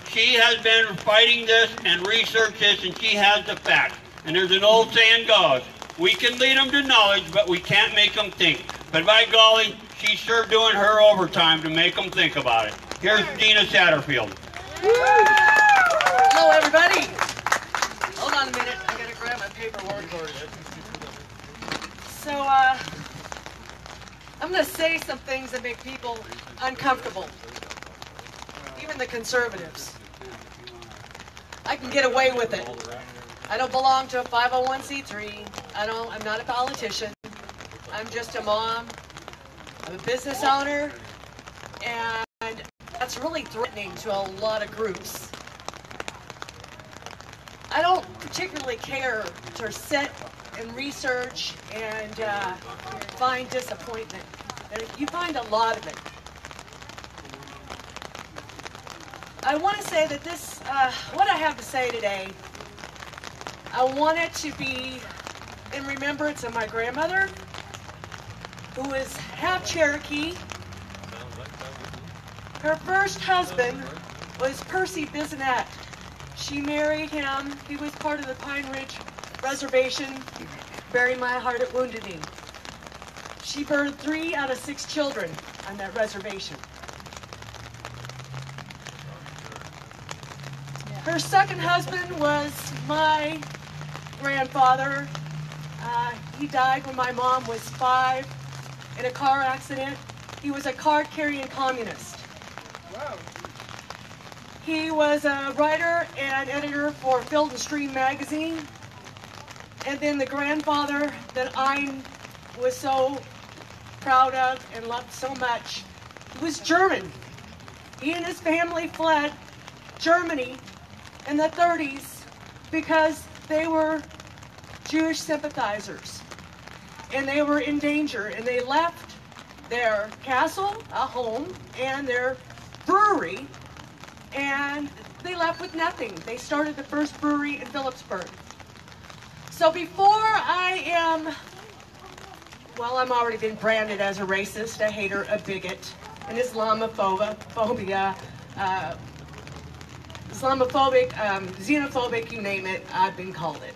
She has been fighting this and researched this, and she has the facts. And there's an old saying goes, we can lead them to knowledge, but we can't make them think. But by golly, she's sure doing her overtime to make them think about it. Here's Gina Satterfield.
Hello, everybody. Hold on a minute. I gotta grab my paperwork. So, I'm gonna say some things that make people uncomfortable. Even the conservatives. I can get away with it. I don't belong to a 501c3. I'm not a politician. I'm just a mom. I'm a business owner. And that's really threatening to a lot of groups. I don't particularly care to sit and research and find disappointment. You find a lot of it. I want to say that this, what I have to say today, I want it to be in remembrance of my grandmother, who is half Cherokee, Her first husband was Percy Bissonette. She married him. He was part of the Pine Ridge Reservation. Bury my heart at Wounded Knee. She birthed 3 out of 6 children on that reservation. Her second husband was my grandfather. He died when my mom was 5 in a car accident. He was a card-carrying communist. Wow. He was a writer and editor for Field and Stream magazine. And then the grandfather that I was so proud of and loved so much was German. He and his family fled Germany in the 30s because they were Jewish sympathizers and they were in danger, and they left their castle, a home, and their brewery, and they left with nothing. They started the first brewery in Phillipsburg. So before I'm already been branded as a racist, a hater, a bigot, an Islamophobia, Islamophobic, xenophobic, you name it, I've been called it.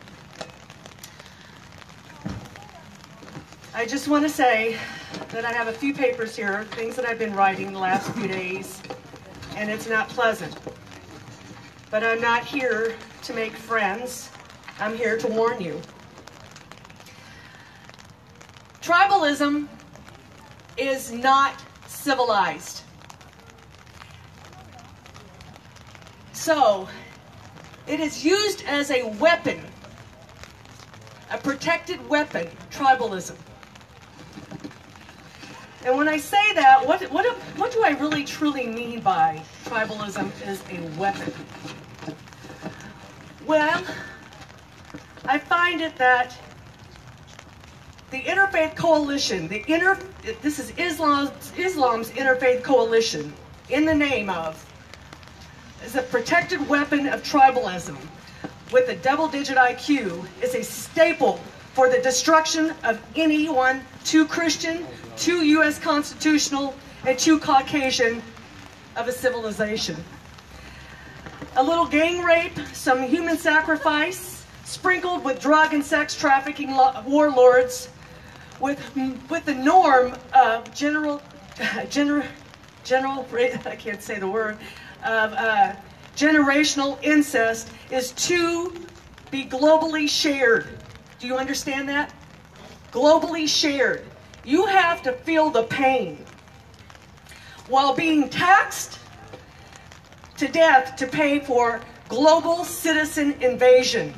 I just want to say that I have a few papers here, things that I've been writing the last few days, and it's not pleasant. But I'm not here to make friends. I'm here to warn you. Tribalism is not civilized. So, it is used as a weapon, a protected weapon, tribalism. And when I say that, what do I really truly mean by tribalism is a weapon? Well, I find it that the Interfaith Coalition, this is Islam's Interfaith Coalition, in the name of, is a protected weapon of tribalism with a double-digit IQ, is a staple for the destruction of anyone too Christian, too U.S. constitutional, and too Caucasian of a civilization. A little gang rape, some human sacrifice, sprinkled with drug and sex trafficking warlords, with the norm of I can't say the word, of generational incest is to be globally shared. Do you understand that? Globally shared. You have to feel the pain while being taxed to death to pay for global citizen invasion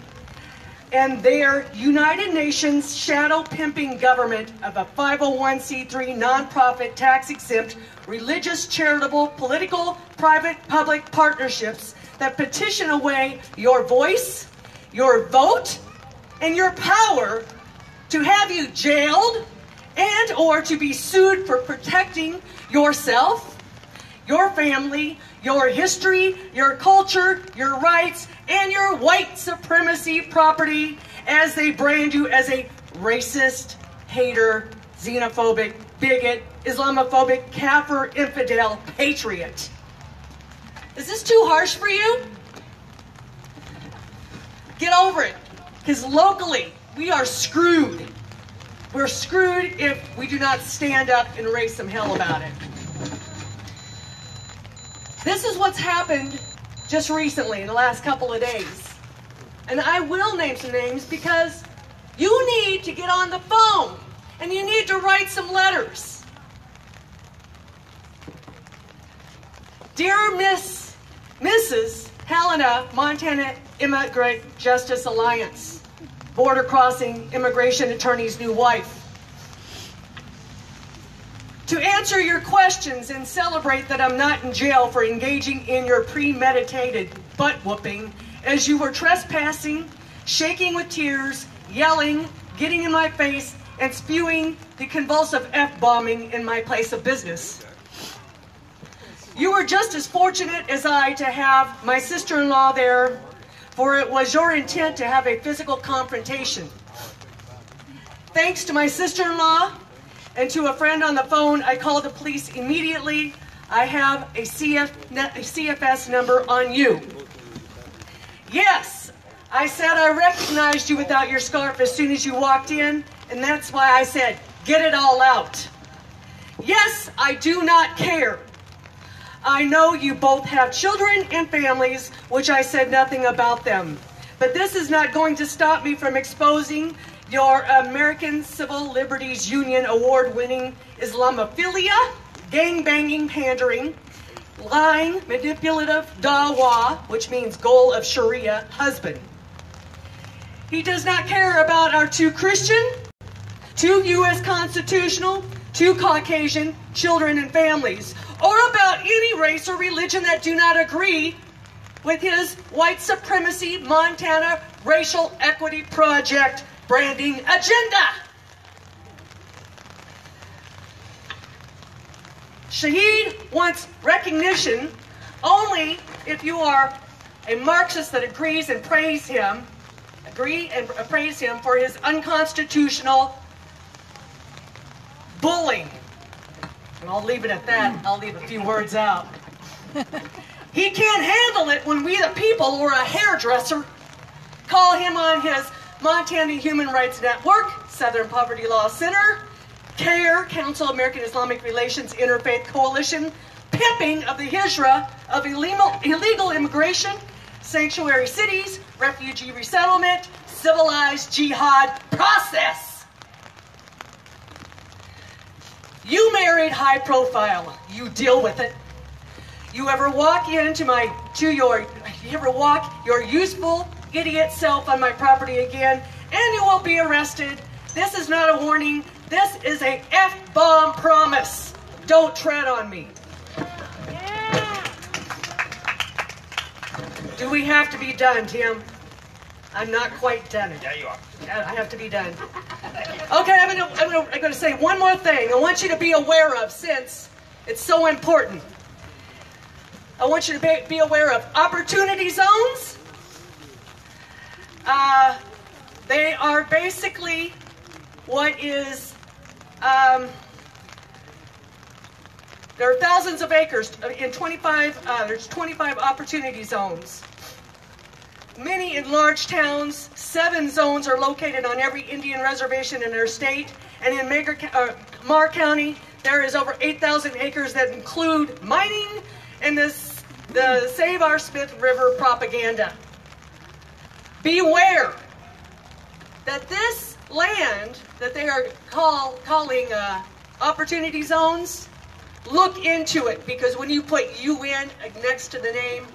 and their United Nations shadow pimping government of a 501c3 nonprofit tax-exempt religious, charitable, political, private, public partnerships that petition away your voice, your vote, and your power to have you jailed and or to be sued for protecting yourself, your family, your history, your culture, your rights, and your white supremacy property as they brand you as a racist, hater, xenophobic, bigot, Islamophobic, kafir, infidel, patriot. Is this too harsh for you? Get over it, because locally we are screwed. We're screwed if we do not stand up and raise some hell about it. This is what's happened just recently in the last couple of days. And I will name some names because you need to get on the phone and you need to write some letters. Dear Mrs. Helena, Montana Immigrant Justice Alliance, border crossing immigration attorney's new wife. To answer your questions and celebrate that I'm not in jail for engaging in your premeditated butt-whooping as you were trespassing, shaking with tears, yelling, getting in my face, and spewing the convulsive F-bombing in my place of business. You were just as fortunate as I to have my sister-in-law there, for it was your intent to have a physical confrontation. Thanks to my sister-in-law and to a friend on the phone, I called the police immediately. I have a CFS number on you. Yes, I said I recognized you without your scarf as soon as you walked in, and that's why I said, get it all out. Yes, I do not care. I know you both have children and families, which I said nothing about them. But this is not going to stop me from exposing your American Civil Liberties Union award-winning Islamophilia, gang-banging pandering, lying, manipulative dawa, which means goal of Sharia, husband. He does not care about our two Christian, two U.S. constitutional, two Caucasian children and families, or about any race or religion that do not agree with his white supremacy Montana racial equity project branding agenda. Shahid wants recognition only if you are a Marxist that agrees and praise him, for his unconstitutional bullying. And I'll leave it at that. I'll leave a few words out. He can't handle it when we the people, or a hairdresser, call him on his Montana Human Rights Network, Southern Poverty Law Center, CARE, Council American Islamic Relations Interfaith Coalition, pimping of the hijra of illegal immigration, sanctuary cities, refugee resettlement, civilized jihad process. You married high profile. You deal with it. You ever walk your useful idiot self on my property again, and you will be arrested. This is not a warning. This is a F-bomb promise. Don't tread on me. Yeah. Do we have to be done, Tim? I'm not quite done.
Yeah, you are.
I have to be done. Okay, I'm going to say one more thing I want you to be aware of, since it's so important. I want you to be aware of opportunity zones. They are basically what is, there are thousands of acres in 25, there's 25 opportunity zones. Many in large towns, 7 zones are located on every Indian reservation in our state. And in Marr County, there is over 8,000 acres that include mining and the Save Our Smith River propaganda. Beware that this land that they are calling opportunity zones, look into it, because when you put UN next to the name,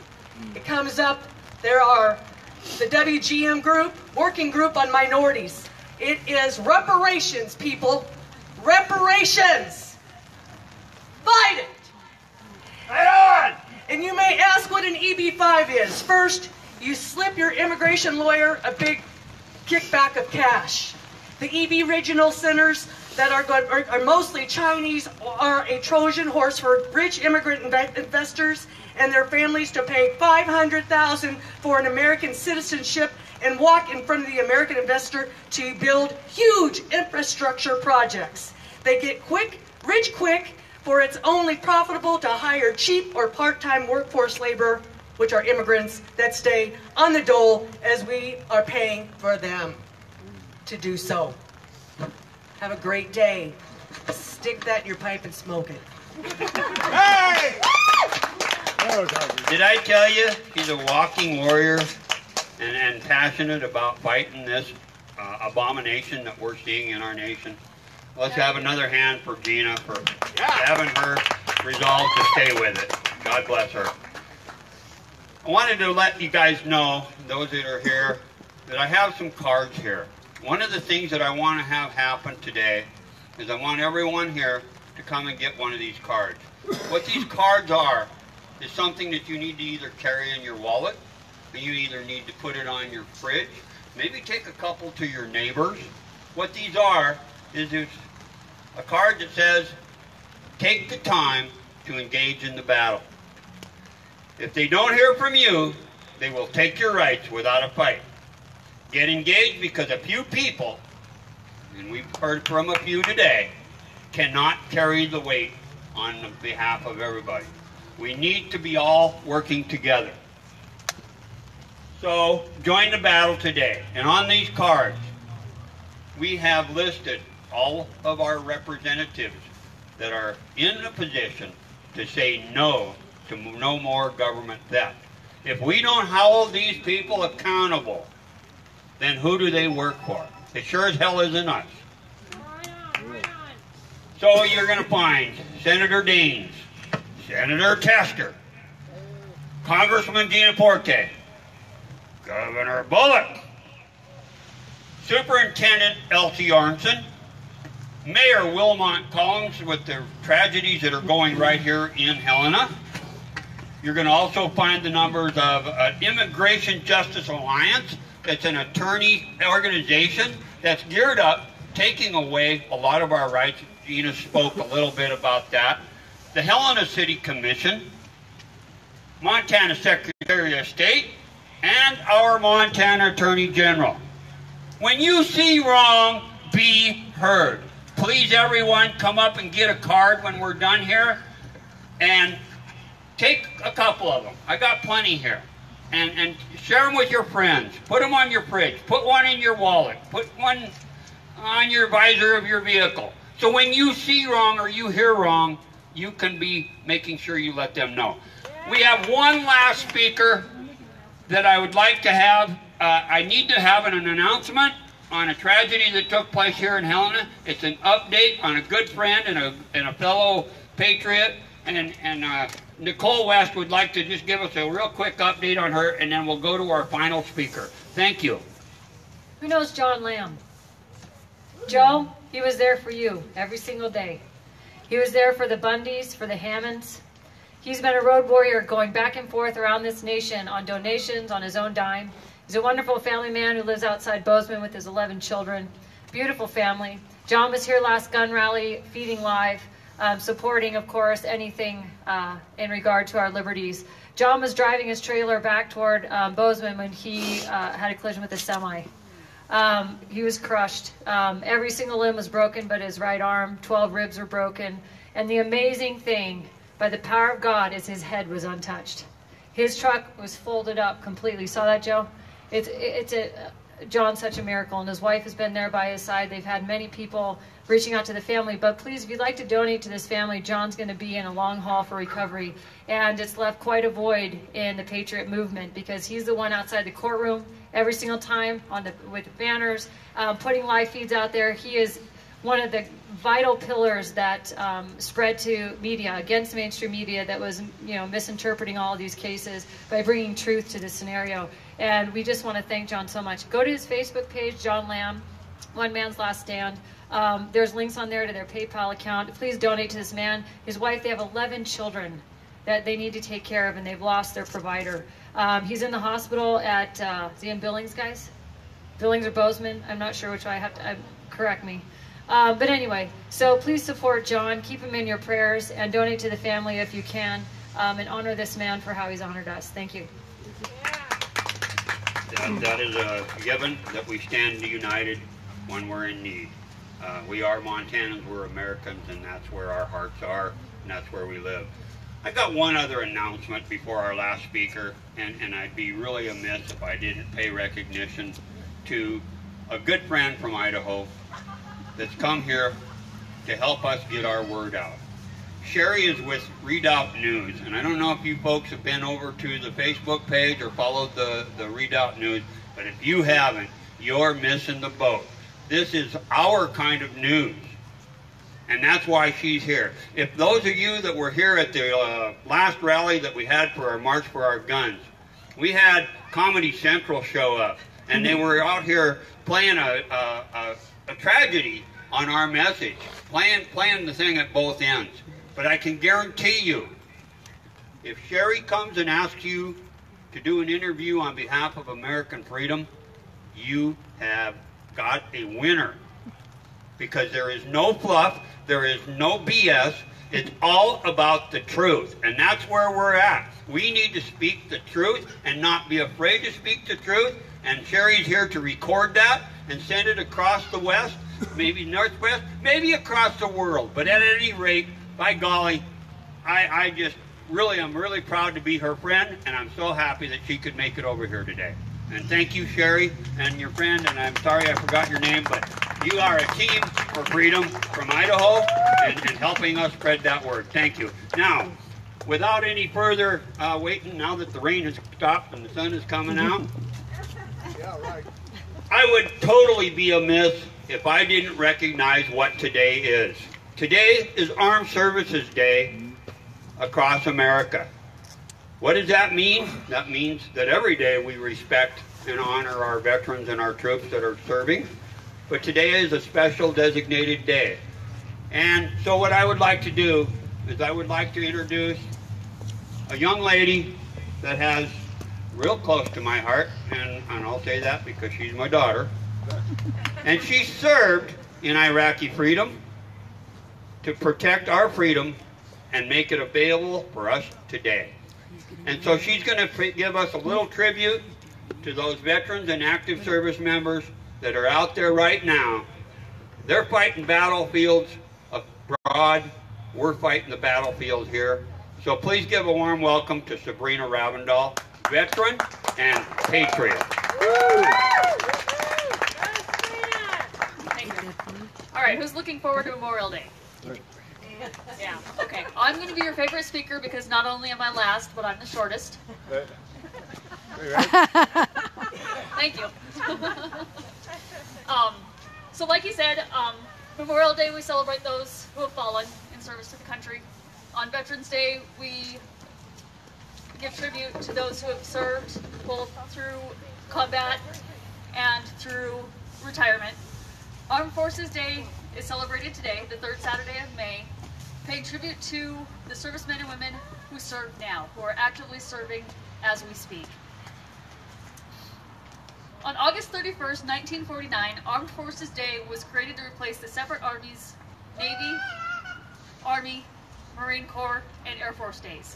it comes up. There are the WGM group, Working Group on Minorities. It is reparations, people. Reparations. Fight it.
Right on.
And you may ask what an EB-5 is. First, you slip your immigration lawyer a big kickback of cash. The EB regional centers that are mostly Chinese are a Trojan horse for rich immigrant investors and their families to pay $500,000 for an American citizenship and walk in front of the American investor to build huge infrastructure projects. They get rich quick, for it's only profitable to hire cheap or part-time workforce labor, which are immigrants that stay on the dole as we are paying for them to do so. Have a great day. Stick that in your pipe and smoke it.
Hey! Did I tell you he's a walking warrior and passionate about fighting this abomination that we're seeing in our nation? Let's have another hand for Gina for having her resolve to stay with it. God bless her. I wanted to let you guys know, those that are here, that I have some cards here. One of the things that I want to have happen today is I want everyone here to come and get one of these cards. What these cards are is something that you need to either carry in your wallet, or you either need to put it on your fridge, maybe take a couple to your neighbors. What these are is it's a card that says, take the time to engage in the battle. If they don't hear from you, they will take your rights without a fight. Get engaged, because a few people, and we've heard from a few today, cannot carry the weight on behalf of everybody. We need to be all working together. So join the battle today. And on these cards, we have listed all of our representatives that are in a position to say no to no more government theft. If we don't hold these people accountable, then who do they work for? It sure as hell isn't us. So you're going to find Senator Daines, Senator Tester, Congressman Gianforte, Governor Bullock, Superintendent Elsie Arnson, Mayor Wilmot Collins with the tragedies that are going right here in Helena. You're going to also find the numbers of Immigration Justice Alliance. That's an attorney organization that's geared up, taking away a lot of our rights. Gina spoke a little bit about that. The Helena City Commission, Montana Secretary of State, and our Montana Attorney General. When you see wrong, be heard. Please, everyone, come up and get a card when we're done here, and take a couple of them. I got plenty here. And share them with your friends. Put them on your fridge. Put one in your wallet. Put one on your visor of your vehicle. So when you see wrong or you hear wrong, you can be making sure you let them know. We have one last speaker that I would like to have. I need to have an announcement on a tragedy that took place here in Helena. It's an update on a good friend and a fellow patriot. And Nicole West would like to just give us a real quick update on her, and then we'll go to our final speaker. Thank you.
Who knows John Lamb? Joe, he was there for you every single day. He was there for the Bundys, for the Hammonds. He's been a road warrior going back and forth around this nation on donations, on his own dime. He's a wonderful family man who lives outside Bozeman with his 11 children. Beautiful family. John was here last gun rally, feeding live. Supporting, of course, anything in regard to our liberties. John was driving his trailer back toward Bozeman when he had a collision with a semi. He was crushed. Every single limb was broken but his right arm. 12 ribs were broken. And the amazing thing, by the power of God, is his head was untouched. His truck was folded up completely. Saw that, Joe? John's such a miracle, and his wife has been there by his side. They've had many people reaching out to the family, but please, if you'd like to donate to this family, John's going to be in a long haul for recovery, and it's left quite a void in the Patriot movement because he's the one outside the courtroom every single time with banners, putting live feeds out there. He is one of the vital pillars that spread to media, against mainstream media that was, misinterpreting all of these cases by bringing truth to this scenario. And we just want to thank John so much. Go to his Facebook page, John Lamb, One Man's Last Stand. There's links on there to their PayPal account. Please donate to this man. His wife, they have 11 children that they need to take care of, and they've lost their provider. He's in the hospital at, is he in Billings, guys? Billings or Bozeman? I'm not sure which one. Correct me. But anyway, so please support John. Keep him in your prayers and donate to the family if you can, and honor this man for how he's honored us. Thank you.
That is a given, that we stand united when we're in need. We are Montanans, we're Americans, and that's where our hearts are, and that's where we live. I got one other announcement before our last speaker, and I'd be really amiss if I didn't pay recognition to a good friend from Idaho that's come here to help us get our word out. Sherry is with Redoubt News, and I don't know if you folks have been over to the Facebook page or followed the Redoubt News, but if you haven't, you're missing the boat. This is our kind of news, and that's why she's here. If those of you that were here at the last rally that we had for our March for Our Guns, we had Comedy Central show up, and they were out here playing a tragedy on our message, playing the thing at both ends. But I can guarantee you, if Sherry comes and asks you to do an interview on behalf of American freedom, you have got a winner. Because there is no fluff, there is no BS, it's all about the truth. And that's where we're at. We need to speak the truth and not be afraid to speak the truth. And Sherry's here to record that and send it across the West, maybe Northwest, maybe across the world. But at any rate, by golly, I just really am really proud to be her friend, and I'm so happy that she could make it over here today. And thank you, Sherry, and your friend, and I'm sorry I forgot your name, but you are a team for freedom from Idaho and helping us spread that word. Thank you. Now, without any further waiting, now that the rain has stopped and the sun is coming out,
Yeah, right.
I would totally be amiss if I didn't recognize what today is. Today is Armed Services Day across America. What does that mean? That means that every day we respect and honor our veterans and our troops that are serving. But today is a special designated day. And so what I would like to do is I would like to introduce a young lady that has real close to my heart, and I'll say that because she's my daughter. And she served in Iraqi freedom to protect our freedom and make it available for us today. And so she's going to give us a little tribute to those veterans and active service members that are out there right now. They're fighting battlefields abroad. We're fighting the battlefield here. So please give a warm welcome to Sabrina Ravendal, veteran and patriot.
Thank you. All right, who's looking forward to Memorial Day? Yeah, okay. I'm going to be your favorite speaker because not only am I last, but I'm the shortest. Thank you. So like you said, Memorial Day we celebrate those who have fallen in service to the country. On Veterans Day we give tribute to those who have served both through combat and through retirement. Armed Forces Day is celebrated today, the third Saturday of May, paying tribute to the servicemen and women who serve now, who are actively serving as we speak. On August 31st, 1949, Armed Forces Day was created to replace the separate armies, Navy, Army, Marine Corps, and Air Force Days.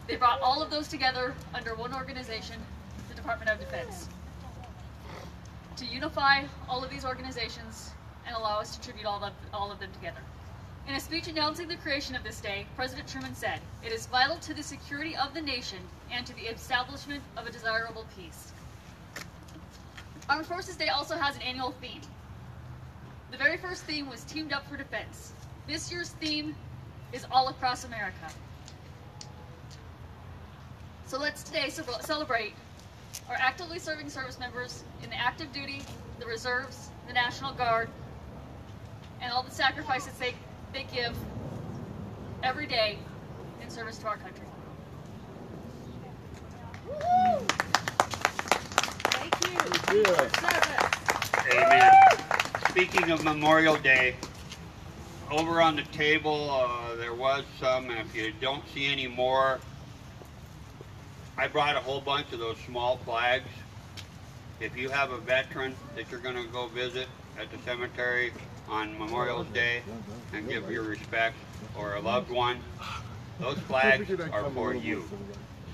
They brought all of those together under one organization, the Department of Defense, to unify all of these organizations and allow us to tribute all of them together. In a speech announcing the creation of this day, President Truman said, "It is vital to the security of the nation and to the establishment of a desirable peace." Armed Forces Day also has an annual theme. The very first theme was Teamed Up for Defense. This year's theme is All Across America. So let's today celebrate our actively serving service members in the active duty, the reserves, the National Guard, and all the sacrifices they give every day in service to our country.
Woo! Thank you.
Amen. Speaking of Memorial Day, over on the table there was some, and if you don't see any more, I brought a whole bunch of those small flags. If you have a veteran that you're going to go visit at the cemetery on Memorial Day and give your respects, or a loved one, those flags are for you.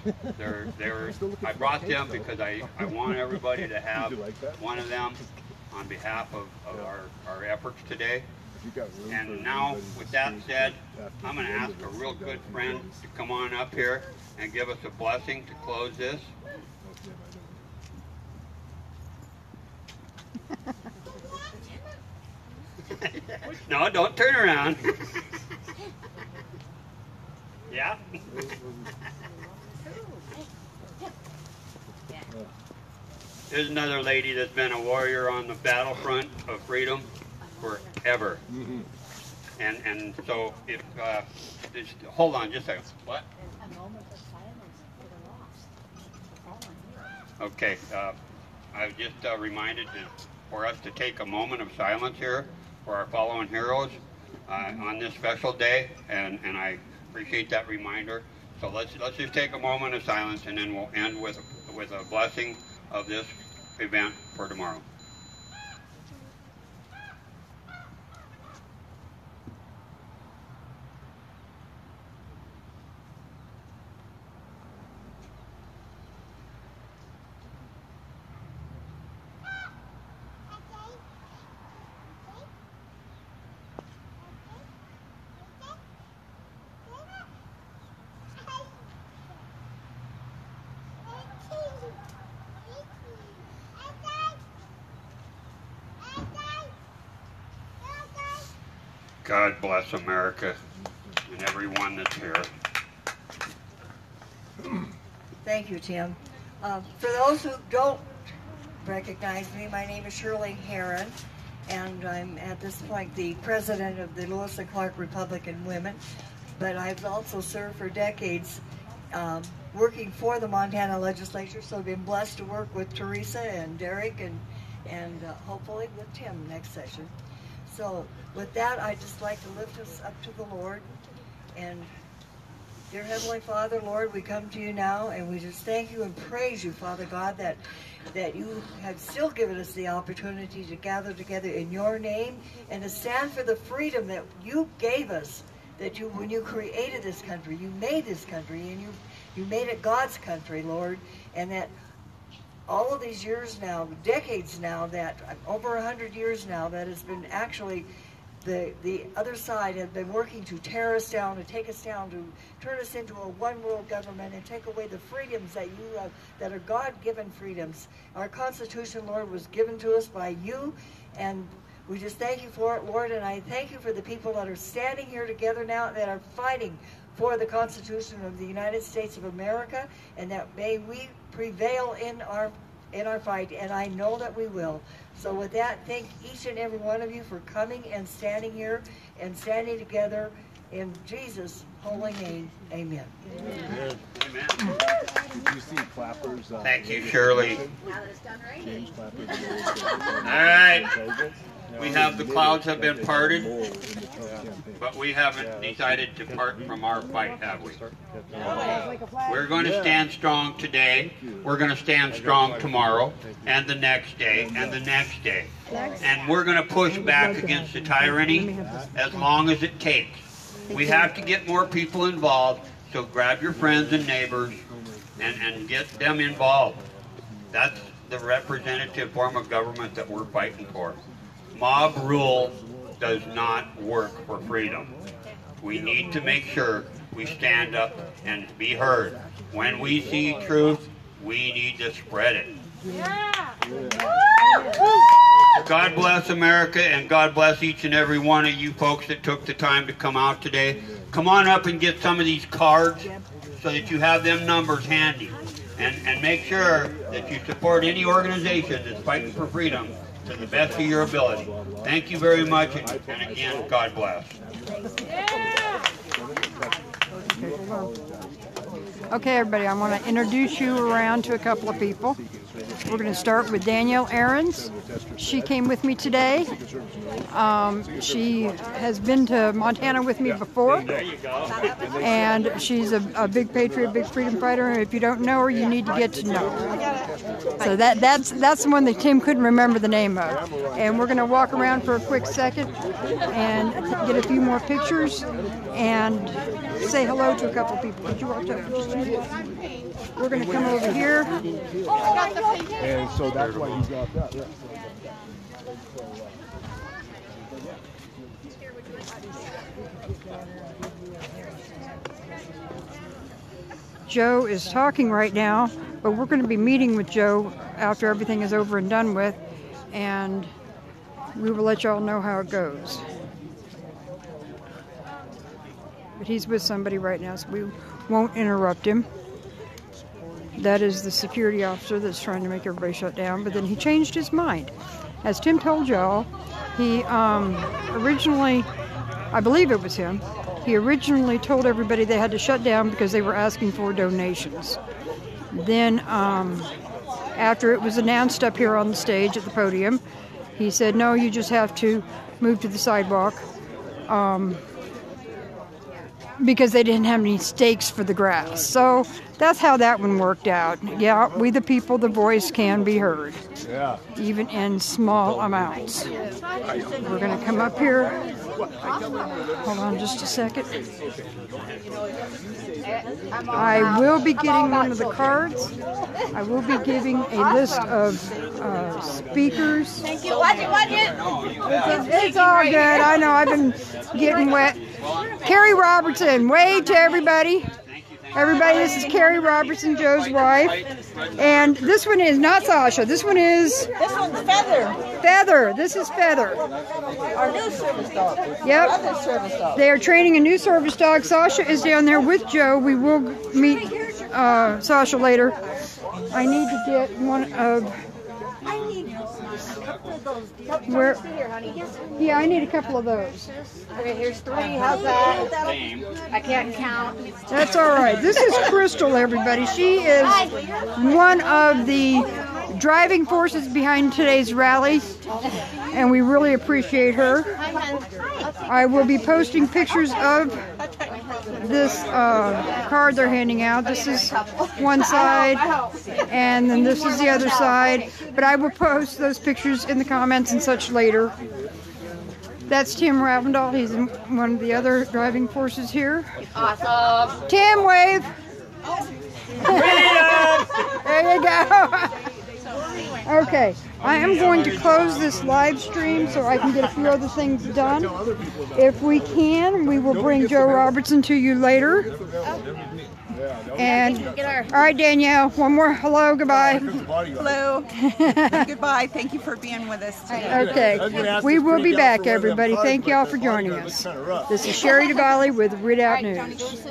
I brought them because I want everybody to have one of them on behalf of our efforts today. And now, with that said, I'm going to ask a real good friend to come on up here and give us a blessing to close this. No, don't turn around. Yeah? There's another lady that's been a warrior on the battlefront of freedom forever. And so if, hold on just a second. What?
A moment of silence for the lost.
Okay, I was just reminded for us to take a moment of silence here for our fallen heroes on this special day, and I appreciate that reminder. So let's just take a moment of silence, and then we'll end with a blessing of this event for tomorrow. God bless America and everyone that's here.
Thank you, Tim. For those who don't recognize me, my name is Shirley Heron, and I'm at this point the president of the Lewis and Clark Republican Women. But I've also served for decades working for the Montana legislature, so I've been blessed to work with Teresa and Derek and hopefully with Tim next session. So with that, I'd just like to lift us up to the Lord. And dear Heavenly Father, Lord, we come to you now and we just thank you and praise you, Father God, that you have still given us the opportunity to gather together in your name and to stand for the freedom that you gave us, that you, when you created this country, you made this country and you made it God's country, Lord, and that all of these years now, decades now, that over 100 years now, that has been actually the other side have been working to tear us down, to take us down, to turn us into a one-world government and take away the freedoms that you have, that are God-given freedoms. Our Constitution, Lord, was given to us by you, and we just thank you for it, Lord, and I thank you for the people that are standing here together now that are fighting for the Constitution of the United States of America, and that may we prevail in our fight, and I know that we will. So with that, thank each and every one of you for coming and standing here and standing together in Jesus' holy name. Amen.
Amen.
Did you see Clapper's?
Thank you, Shirley.
Now that it's done raining.
All right. We have the clouds have been parted, but we haven't decided to part from our fight, have we? We're going to stand strong today. We're going to stand strong tomorrow, and the next day, and the next day. And we're going to push back against the tyranny as long as it takes. We have to get more people involved, so grab your friends and neighbors and get them involved. That's the representative form of government that we're fighting for. Mob rule does not work for freedom. We need to make sure we stand up and be heard. When we see truth, we need to spread it. God bless America, and God bless each and every one of you folks that took the time to come out today. Come on up and get some of these cards so that you have them numbers handy. And make sure that you support any organization that's fighting for freedom to the best of your ability. Thank you very much, and again, God bless.
Okay, everybody, I want to introduce you around to a couple of people. We're going to start with Danielle Ahrens. She came with me today. She has been to Montana with me before, and she's a big patriot, big freedom fighter. And if you don't know her, you need to get to know her. So that's the one that Tim couldn't remember the name of. And we're going to walk around for a quick second and get a few more pictures and say hello to a couple of people. Could you walk up just a minute? We're going to come over here.
And so that's why you dropped out. Yeah.
Joe is talking right now, but we're going to be meeting with Joe after everything is over and done with, and we will let y'all know how it goes. But he's with somebody right now, so we won't interrupt him. That is the security officer that's trying to make everybody shut down, but then he changed his mind. As Tim told y'all, he originally, I believe it was him, he originally told everybody they had to shut down because they were asking for donations. Then after it was announced up here on the stage at the podium, he said, no, you just have to move to the sidewalk because they didn't have any stakes for the grass. So that's how that one worked out. Yeah, we the people, the voice can be heard, even in small amounts. We're going to come up here. Hold on just a second. I will be getting one of the cards. I will be giving a list of speakers.
Thank you. Watch it.
It's all good. I know I've been getting wet. Carrie Robertson, wave to everybody. Everybody, this is Carrie Robertson, Joe's wife. And this one is not Sasha. This one is...
This one's Feather.
Feather. This is Feather.
Our new service dog.
Yep.
Other service dog.
They are training a new service dog. Sasha is down there with Joe. We will meet Sasha later. I need to get one of...
I need a couple of those.
Where?
Here, honey.
Yeah, I need a couple of those.
Okay, here's 3. How's that? I can't count.
That's all right. This is Crystal, everybody. She is one of the driving forces behind today's rally, and we really appreciate her. I will be posting pictures of this card they're handing out. This is one side, and then this is the other side. But I will post those pictures in the comments and such later. That's Tim Ravendall. He's one of the other driving forces here.
Awesome.
Tim, wave. There you go. Okay, I am going to close this live stream so I can get a few other things done. If we can, we will bring Joe Robertson to you later. And all right, Danielle, one more hello, goodbye.
Hello. Goodbye. Thank you for being with us today.
Okay, we will be back, everybody. Thank y'all for joining us. This is Sherry DeValley with Redoubt News.